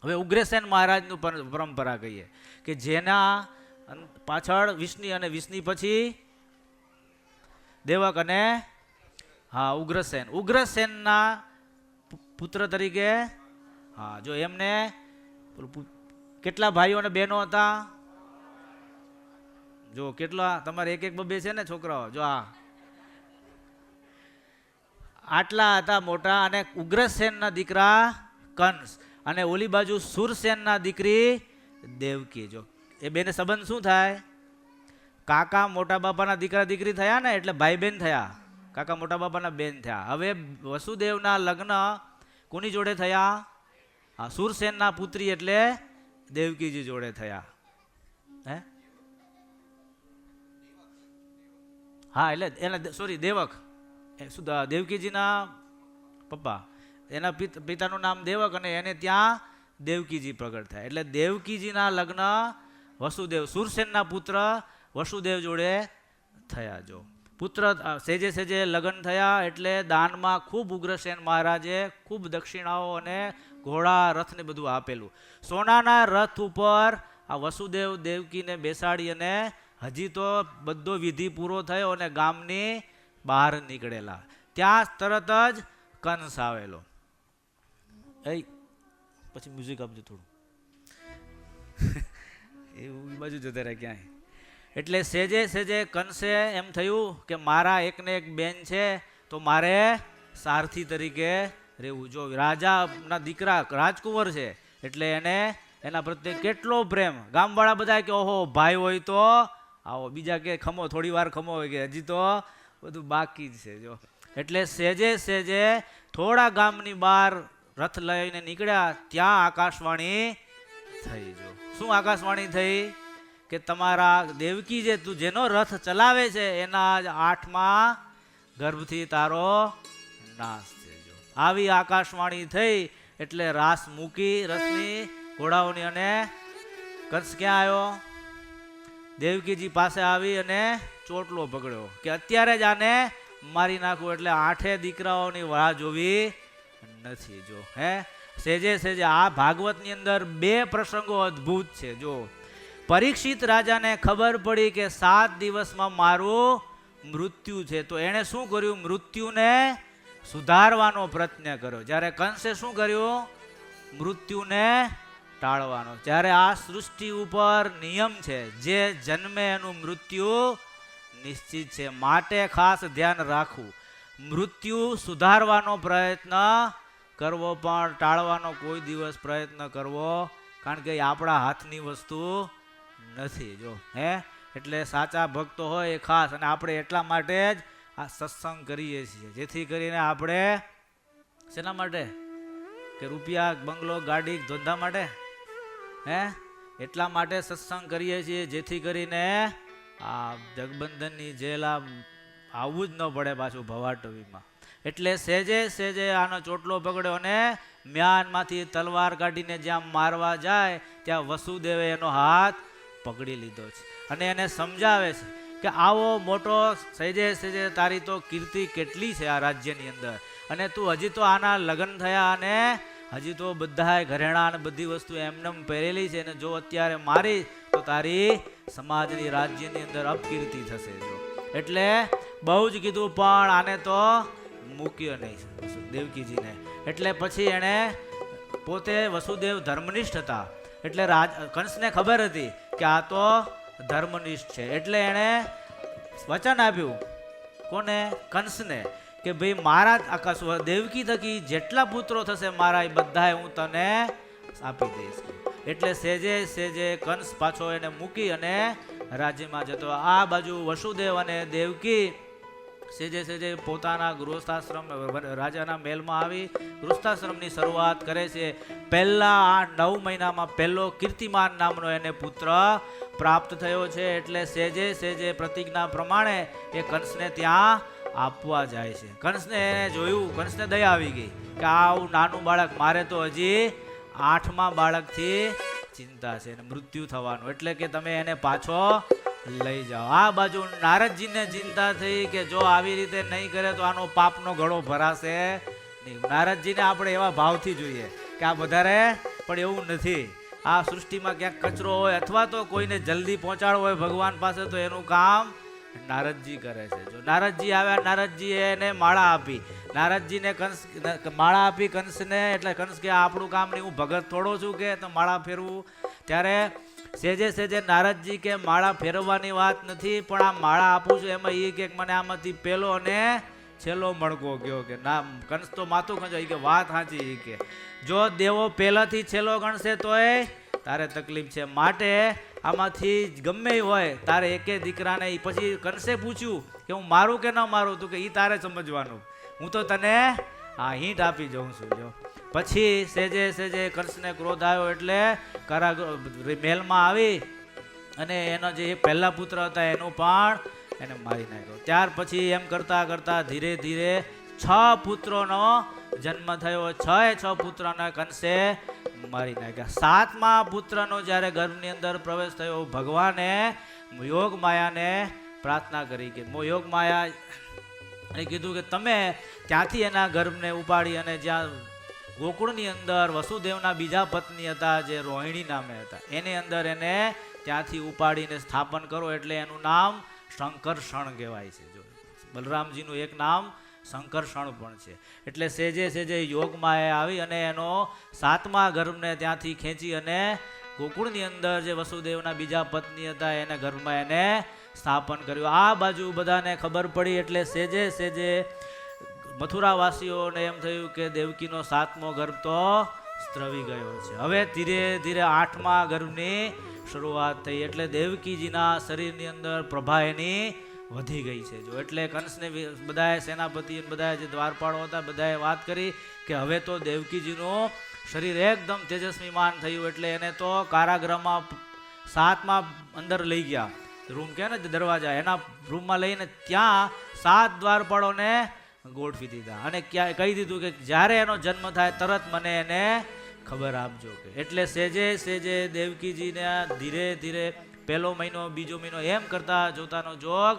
હવે ઉગ્રસેન મહારાજનું પરંપરા કહીએ કે જેના પાછળ વિષ્ણુ અને વિષ્ણુ પછી દેવક અને ઉગ્રસેન. ઉગ્રસેનના પુત્ર તરીકે જો એમને કેટલા ભાઈઓ અને બહેનો હતા? જો કેટલા તમારે એક બબે છે ને છોકરાઓ? જો આટલા હતા મોટા. અને ઉગ્રસેનના દીકરા કંસ અને ઓલી બાજુ સુરસેનના દીકરી દેવકી. જો એ બેને સંબંધ શું થાય? કાકા મોટા બાપાના દીકરા દીકરી થયા ને, એટલે ભાઈ બહેન થયા. કાકા મોટા બાપાના બેન થયા. હવે વસુદેવના લગ્ન કોની જોડે થયા? સુરસેનના પુત્રી એટલે દેવકીજી જોડે થયા. એટલે એના સોરી દેવક, દેવકીજીના પપ્પા, એના પિતાનું નામ દેવક અને એને ત્યાં દેવકીજી પ્રગટ થાય. એટલે દેવકીજીના લગ્ન વસુદેવ સુરસેનના પુત્ર વસુદેવ જોડે થયા. જો પુત્ર સેજે સેજે લગ્ન થયા એટલે દાનમાં ખૂબ ઉગ્રસેન મહારાજે ખૂબ દક્ષિણાઓ અને ઘોડા રથને બધું આપેલું. સોનાના રથ ઉપર આ વસુદેવ દેવકીને બેસાડી અને હજી તો બધો વિધિ પૂરો થયો અને ગામની બહાર નીકળેલા. ત્યાં તરત જ કંસ આવેલો. પછી મ્યુઝિક આપજો થોડું. એવું એ બાજુ જતા રહ્યા ક્યાંય. એટલે સેજે સેજે કંસે એમ થયું કે મારા એકને એક બેન છે તો મારે સારથી તરીકે રહેવું. જો રાજાના દીકરા રાજકુંવર છે એટલે એને એના પ્રત્યે કેટલો પ્રેમ. ગામવાળા બધા કે ઓહો ભાઈ હોય તો આવો, બીજા કે ખમો થોડી વાર ખમો હોય કે હજી તો બધું બાકી જ છે. જો એટલે સેજે સેજે થોડા ગામની બહાર રથ લઈને નીકળ્યા ત્યાં આકાશવાણી થઈ. જો શું આકાશવાણી થઈ કે તમારા દેવકી જે તું જેનો રથ ચલાવે છે એના જ 8મા ગર્ભથી તારો નાશ છે. જો આવી આકાશવાણી થઈ એટલે રાસ મૂકી રથની ઘોડાઓની અને કંસ ક્યાં આવ્યો? દેવકીજી પાસે આવી અને ચોટલો પકડ્યો કે અત્યારે જ આને મારી નાખું. એટલે 8 દીકરાઓની વાહ જોવી નથી. જો સેજે સેજે આ ભાગવતની અંદર 2 પ્રસંગો અદ્ભુત છે. જો પરીક્ષિત રાજાને ખબર પડી કે 7 દિવસમાં મારું મૃત્યુ છે તો એણે શું કર્યું? મૃત્યુને સુધારવાનો પ્રયત્ન કર્યો. જ્યારે કંસે શું કર્યું? મૃત્યુને ટાળવાનો. જ્યારે આ સૃષ્ટિ ઉપર નિયમ છે જે જન્મે એનું મૃત્યુ નિશ્ચિત છે, માટે ખાસ ધ્યાન રાખવું. મૃત્યુ સુધારવાનો પ્રયત્ન કરવો પણ ટાળવાનો કોઈ દિવસ પ્રયત્ન કરવો, કારણ કે એ આપણા હાથની વસ્તુ નથી. જો એટલે સાચા ભક્તો હોય એ ખાસ. અને આપણે એટલા માટે જ આ સત્સંગ કરીએ છીએ જેથી કરીને આપણે શેના માટે? કે રૂપિયા બંગલો ગાડી ધંધા માટે? એટલા માટે સત્સંગ કરીએ છીએ જેથી કરીને આ જગબંધનની જેલ આવવું જ ન પડે પાછું ભવાટવીમાં. એટલે સેજે સેજે આનો ચોટલો પકડ્યો અને મ્યાનમાંથી તલવાર કાઢીને જ્યાં મારવા જાય ત્યાં વસુદેવે એનો હાથ પકડી લીધો છે અને એને સમજાવે છે કે આવો મોટો સેજે સેજે તારી તો કીર્તિ કેટલી છે આ રાજ્યની અંદર, અને તું હજી તો આના લગ્ન થયા અને હજી તો બધાય ઘરેણા અને બધી વસ્તુ એમને પહેરેલી છે, અને જો અત્યારે મારી તો તારી સમાજની રાજ્યની અંદર અપકીર્તિ થશે. જો એટલે બહુ જ કીધું પણ આને તો મૂક્યો નહીં દેવકીજીને. એટલે પછી એણે પોતે વસુદેવ ધર્મનિષ્ઠ હતા એટલે કંસને ખબર હતી કે આ તો ધર્મનિષ્ઠ છે, એટલે એણે વચન આપ્યું. કોને? કંસને. કે ભાઈ મારા આકાશ દેવકી થકી જેટલા પુત્રો થશે મારા એ બધા હું તને આપી દઈશ. એટલે સેજે સેજે કંસ પાછો એને મૂકી અને રાજ્યમાં જતો. આ બાજુ વસુદેવ અને દેવકી સેજે સેજે પોતાના ગૃહસ્થાશ્રમ રાજાના મહેલમાં આવી ગૃહસ્થાશ્રમની શરૂઆત કરે છે. પહેલા આ 9 મહિનામાં પહેલો કીર્તિમાન નામનો એને પુત્ર પ્રાપ્ત થયો છે. એટલે સેજે સેજે પ્રતિજ્ઞા પ્રમાણે એ કંસને ત્યાં આપવા જાય છે. કંસને જોયું, કંસને દયા આવી ગઈ કે આવું નાનું બાળક, મારે તો હજી 8મા બાળકથી ચિંતા છે અને મૃત્યુ થવાનું, એટલે કે તમે એને પાછો લઈ જાઓ. આ બાજુ નારદજીને ચિંતા થઈ કે જો આવી રીતે નહીં કરે તો આનો પાપનો ઘડો ભરાશે નહીં. નારદજીને આપણે એવા ભાવથી જોઈએ કે આ વધારે, પણ એવું નથી. આ સૃષ્ટિમાં ક્યાંક કચરો હોય અથવા તો કોઈને જલ્દી પહોંચાડવો હોય ભગવાન પાસે તો એનું કામ નારદજી કરે છે. જો નારદજી આવ્યા, નારદજીએ એને માળા આપી. નારદજીને કંસ માળા આપી કંસને, એટલે કંસ કે આપણું કામ નહીં, હું ભગત થોડો છું કે તો માળા ફેરવું. ત્યારે સેજે સેજે નારદજી કે માળા ફેરવવાની વાત નથી, પણ આ માળા આપું છું એમાં એ કે મને આમાંથી પહેલો અને છેલ્લો મણકો ગયો. કે ના, કંસ તો માથું ખંચો કે વાત સાચી. કે જો દેવો પહેલાથી છેલ્લો ગણશે તોય તારે તકલીફ છે, માટે આમાંથી ગમે હોય તારે એકે દીકરાને. પછી કંસે પૂછ્યું કે હું મારું કે ન મારું, તું કે એ તારે સમજવાનું, હું તો તને આ હિંટ આપી જાઉં છું. જો પછી સેજે સેજે કંસને ક્રોધ આવ્યો એટલે મહેલમાં આવી અને એનો જે પહેલા પુત્ર હતા એનું પણ એને મારી નાખ્યો. ત્યાર પછી એમ કરતા કરતા ધીરે ધીરે 6 પુત્રોનો જન્મ થયો, 6 પુત્રના કંસે મારી નાખ્યા. 7મા પુત્રનો જ્યારે ગર્ભની અંદર પ્રવેશ થયો, ભગવાને યોગ માયાને પ્રાર્થના કરી કે યોગ માયા એ કીધું કે તમે ત્યાંથી એના ગર્ભને ઉપાડી અને જ્યાં ગોકુળની અંદર વસુદેવના બીજા પત્ની હતા જે રોહિણી નામે હતા એની અંદર એને ત્યાંથી ઉપાડીને સ્થાપન કરો, એટલે એનું નામ શંકરષણ કહેવાય છે. જો બલરામજીનું એક નામ શંકરષણ પણ છે. એટલે સેજે સેજે યોગમાં આવી અને એનો 7મા ગર્ભને ત્યાંથી ખેંચી અને ગોકુળની અંદર જે વસુદેવના બીજા પત્ની હતા એને ગર્ભમાં એને સ્થાપન કર્યું. આ બાજુ બધાને ખબર પડી એટલે સેજે સેજે મથુરાવાસીઓને એમ થયું કે દેવકીનો 7મો ગર્ભ તો સ્ત્રવી ગયો છે. હવે ધીરે ધીરે 8મા ગર્ભની શરૂઆત થઈ, એટલે દેવકીજીના શરીરની અંદર પ્રભા એની વધી ગઈ છે. જો એટલે કંસને બધાએ સેનાપતિ બધાએ જે દ્વારપાળો હતા બધાએ વાત કરી કે હવે તો દેવકીજીનું શરીર એકદમ તેજસ્વીમાન થયું, એટલે એને તો કારાગૃહમાં 7મા અંદર લઈ ગયા, રૂમ કહે ને દરવાજા, એના રૂમમાં લઈને ત્યાં 7 દ્વારપાળોને ગોઠવી દીધા અને કહી દીધું કે જ્યારે એનો જન્મ થાય તરત મને એને ખબર આપજો. કે એટલે સેજે સેજે દેવકીજીને ધીરે ધીરે 1લો મહિનો 2જો મહિનો એમ કરતા જોતાનો જોગ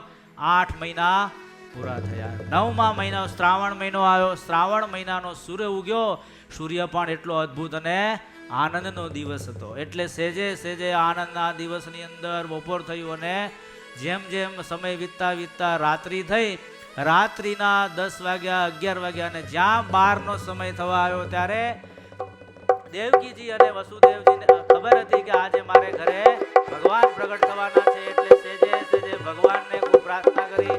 8 મહિના પૂરા થયા. 9મા મહિનો શ્રાવણ મહિનો આવ્યો. શ્રાવણ મહિનાનો સૂર્ય ઉગ્યો. સૂર્ય પણ એટલો અદ્ભુત અને આનંદનો દિવસ હતો, એટલે સેજે સેજે આનંદના દિવસની અંદર બપોર થયું અને જેમ જેમ સમય વીતતા વીતતા રાત્રિ થઈ. રાત્રિના 10 વાગ્યા 11 વાગ્યા અને જ્યાં 12નો સમય થવા આવ્યો ત્યારે દેવકીજી અને વસુદેવજીને ખબર હતી કે આજે મારે ઘરે ભગવાન પ્રગટ થવાના છે, એટલે સેજે સેજે ભગવાનને ખૂબ પ્રાર્થના કરી.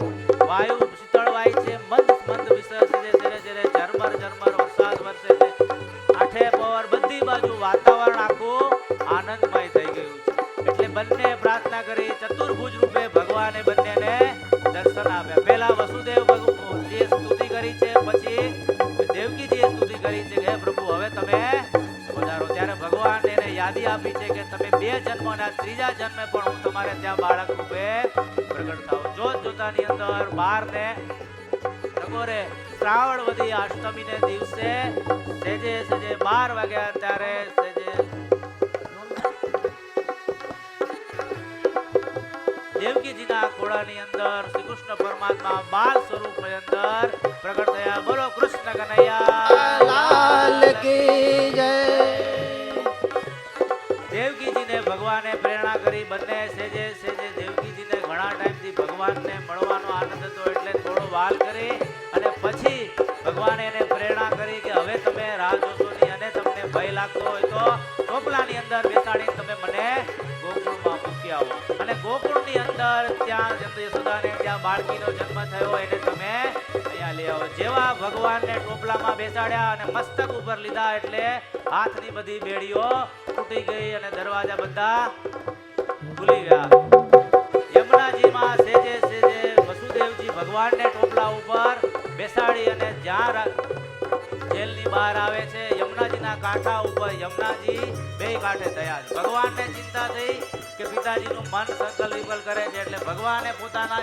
વાયુ શીતળ વાય છે, મંદ મંદ વિશે સેજે સેજે સેજે ઝરમર ઝરમર વરસાદ વરસે છે. આઠે પવર બધી બાજુ વાતાવરણ આખું આનંદમય થઈ ગયું છે. એટલે બંને પ્રાર્થના કરી. ચતુર્ભુજ રૂપે ભગવાને બંનેને દર્શન આપ્યા. પહેલા વસુદેવ જે સ્તુતિ કરી છે, પછી દેવકીજીએ સ્તુતિ કરી છે કે પ્રભુ હવે તમે પધારો. ત્યારે ભગવાન એને યાદી આપી છે કે તમે 2 જન્મ અને 3જા જન્મે પણ હું તમારે ત્યાં બાળક રૂપે પ્રગટ થાવ. જોત જોતાની અંદર 12 ને નગોરે શ્રાવણવદી અષ્ટમીને દિવસે સેજે સેજે 12 વાગ્યા ત્યારે સેજે દેવકીજીના ખોળાની અંદર શ્રી કૃષ્ણ પરમાત્મા બાલ સ્વરૂપની અંદર પ્રગટ થયા. બોલો કૃષ્ણ કનૈયા લાલ કી જય. દેવકીજીને ભગવાને પ્રેરણા કરી. બંને સેજે સેજે દેવકીજીને ઘણા ટાઈમથી ભગવાનને મળવાનો આનંદ હતો, એટલે થોડો વાલ કરી અને પછી ભગવાને એને પ્રેરણા કરી કે હવે તમે રાહ જોશો નહીં અને તમને ભય લાગતો હોય તો ટોપલાની અંદર બેસાડીને તમે મને ગોકુળમાં મૂકી આવો. અને ગોકુળની અંદર ત્યાં યશોદાને જ્યાં બાળકીનો જન્મ થયો એને તમે અહીંયા લઈ આવો. જેવા ભગવાનને ટોપલામાં બેસાડ્યા અને મસ્તક ઉપર લીધા એટલે હાથની બધી બેડીઓ તૂટી ગઈ અને દરવાજા બધા ખુલી ગયા. યમુનાજીમાં સેજે સેજે વસુદેવજી ભગવાનને ટોપલા ઉપર બેસાડી અને જ્યાં જેલની બહાર આવે છે યમુનાજીના કાંઠા ઉપર યમુનાજી 2 કાંઠે થયા છે. ભગવાનને ચિંતા થઈ કે પિતાજીનું મન સંકલ્પ વિકલ્પ કરે છે, એટલે ભગવાને પોતાના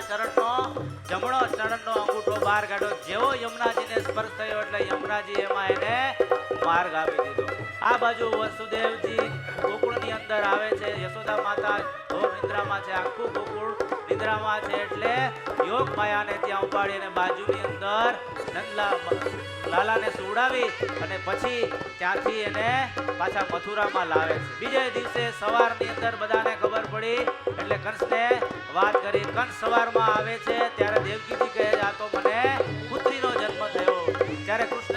જમણો ચરણનો અંગૂઠો બહાર કાઢ્યો. જેવો યમુનાજીને સ્પર્શ થયો એટલે યમુનાજી એમાં એને માર્ગ આપી દીધો. આ બાજુ વસુદેવજી ગોકુળની અંદર આવે છે. યશોદા માતા ઘોર નિદ્રામાં છે, આખું ગોકુળ નિદ્રામાં છે, એટલે યોગ માયાને ત્યાં ઉપાડી અને બાજુની અંદર લાલાને સુવડાવી અને પછી ત્યાંથી એને પાછા મથુરામાં લાવે છે. બીજે દિવસે સવારની અંદર બધાને ખબર પડી એટલે કંસને વાત કરી. કંસ સવારમાં આવે છે ત્યારે દેવકીજી કહે આ તો મને પુત્રીનો જન્મ થયો. ત્યારે કંસ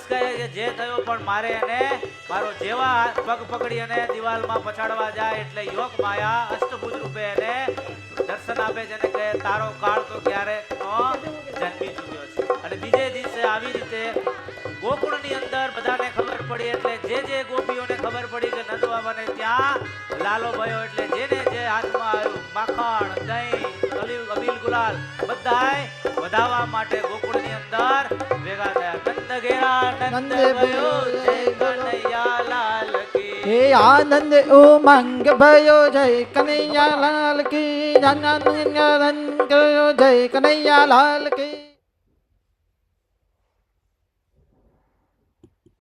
કહે કે જે થયો પણ મારે એને મારો જેવા પગ પકડી અને દિવાલમાં પછાડવા જાય એટલે યોગ માયા અષ્ટભુજ રૂપે એને દર્શન આપે છે અને કહે તારો કાળ તો ક્યારેકનો જન્મી ચૂક્યો છે. અને બીજે દિવસે આવી રીતે ગોકુળની અંદર બધાને ખબર પડી એટલે જે ગોપીઓને ખબર પડી કે નંદ બાબાને ત્યાં લાલો ભયો એટલે જેને જે હાથમાં આવ્યું માખણ દહીં અબીલ ગુલાલ બધાય વધાવવા માટે ગોકુળની અંદર ભેગા થયા. નંદ ઘેરા નંદ ભયો જય કનૈયા લાલ કી. હે આનંદ ઉમંગ ભયો જય કનૈયા લાલ કી. જય કનૈયા લાલ કી.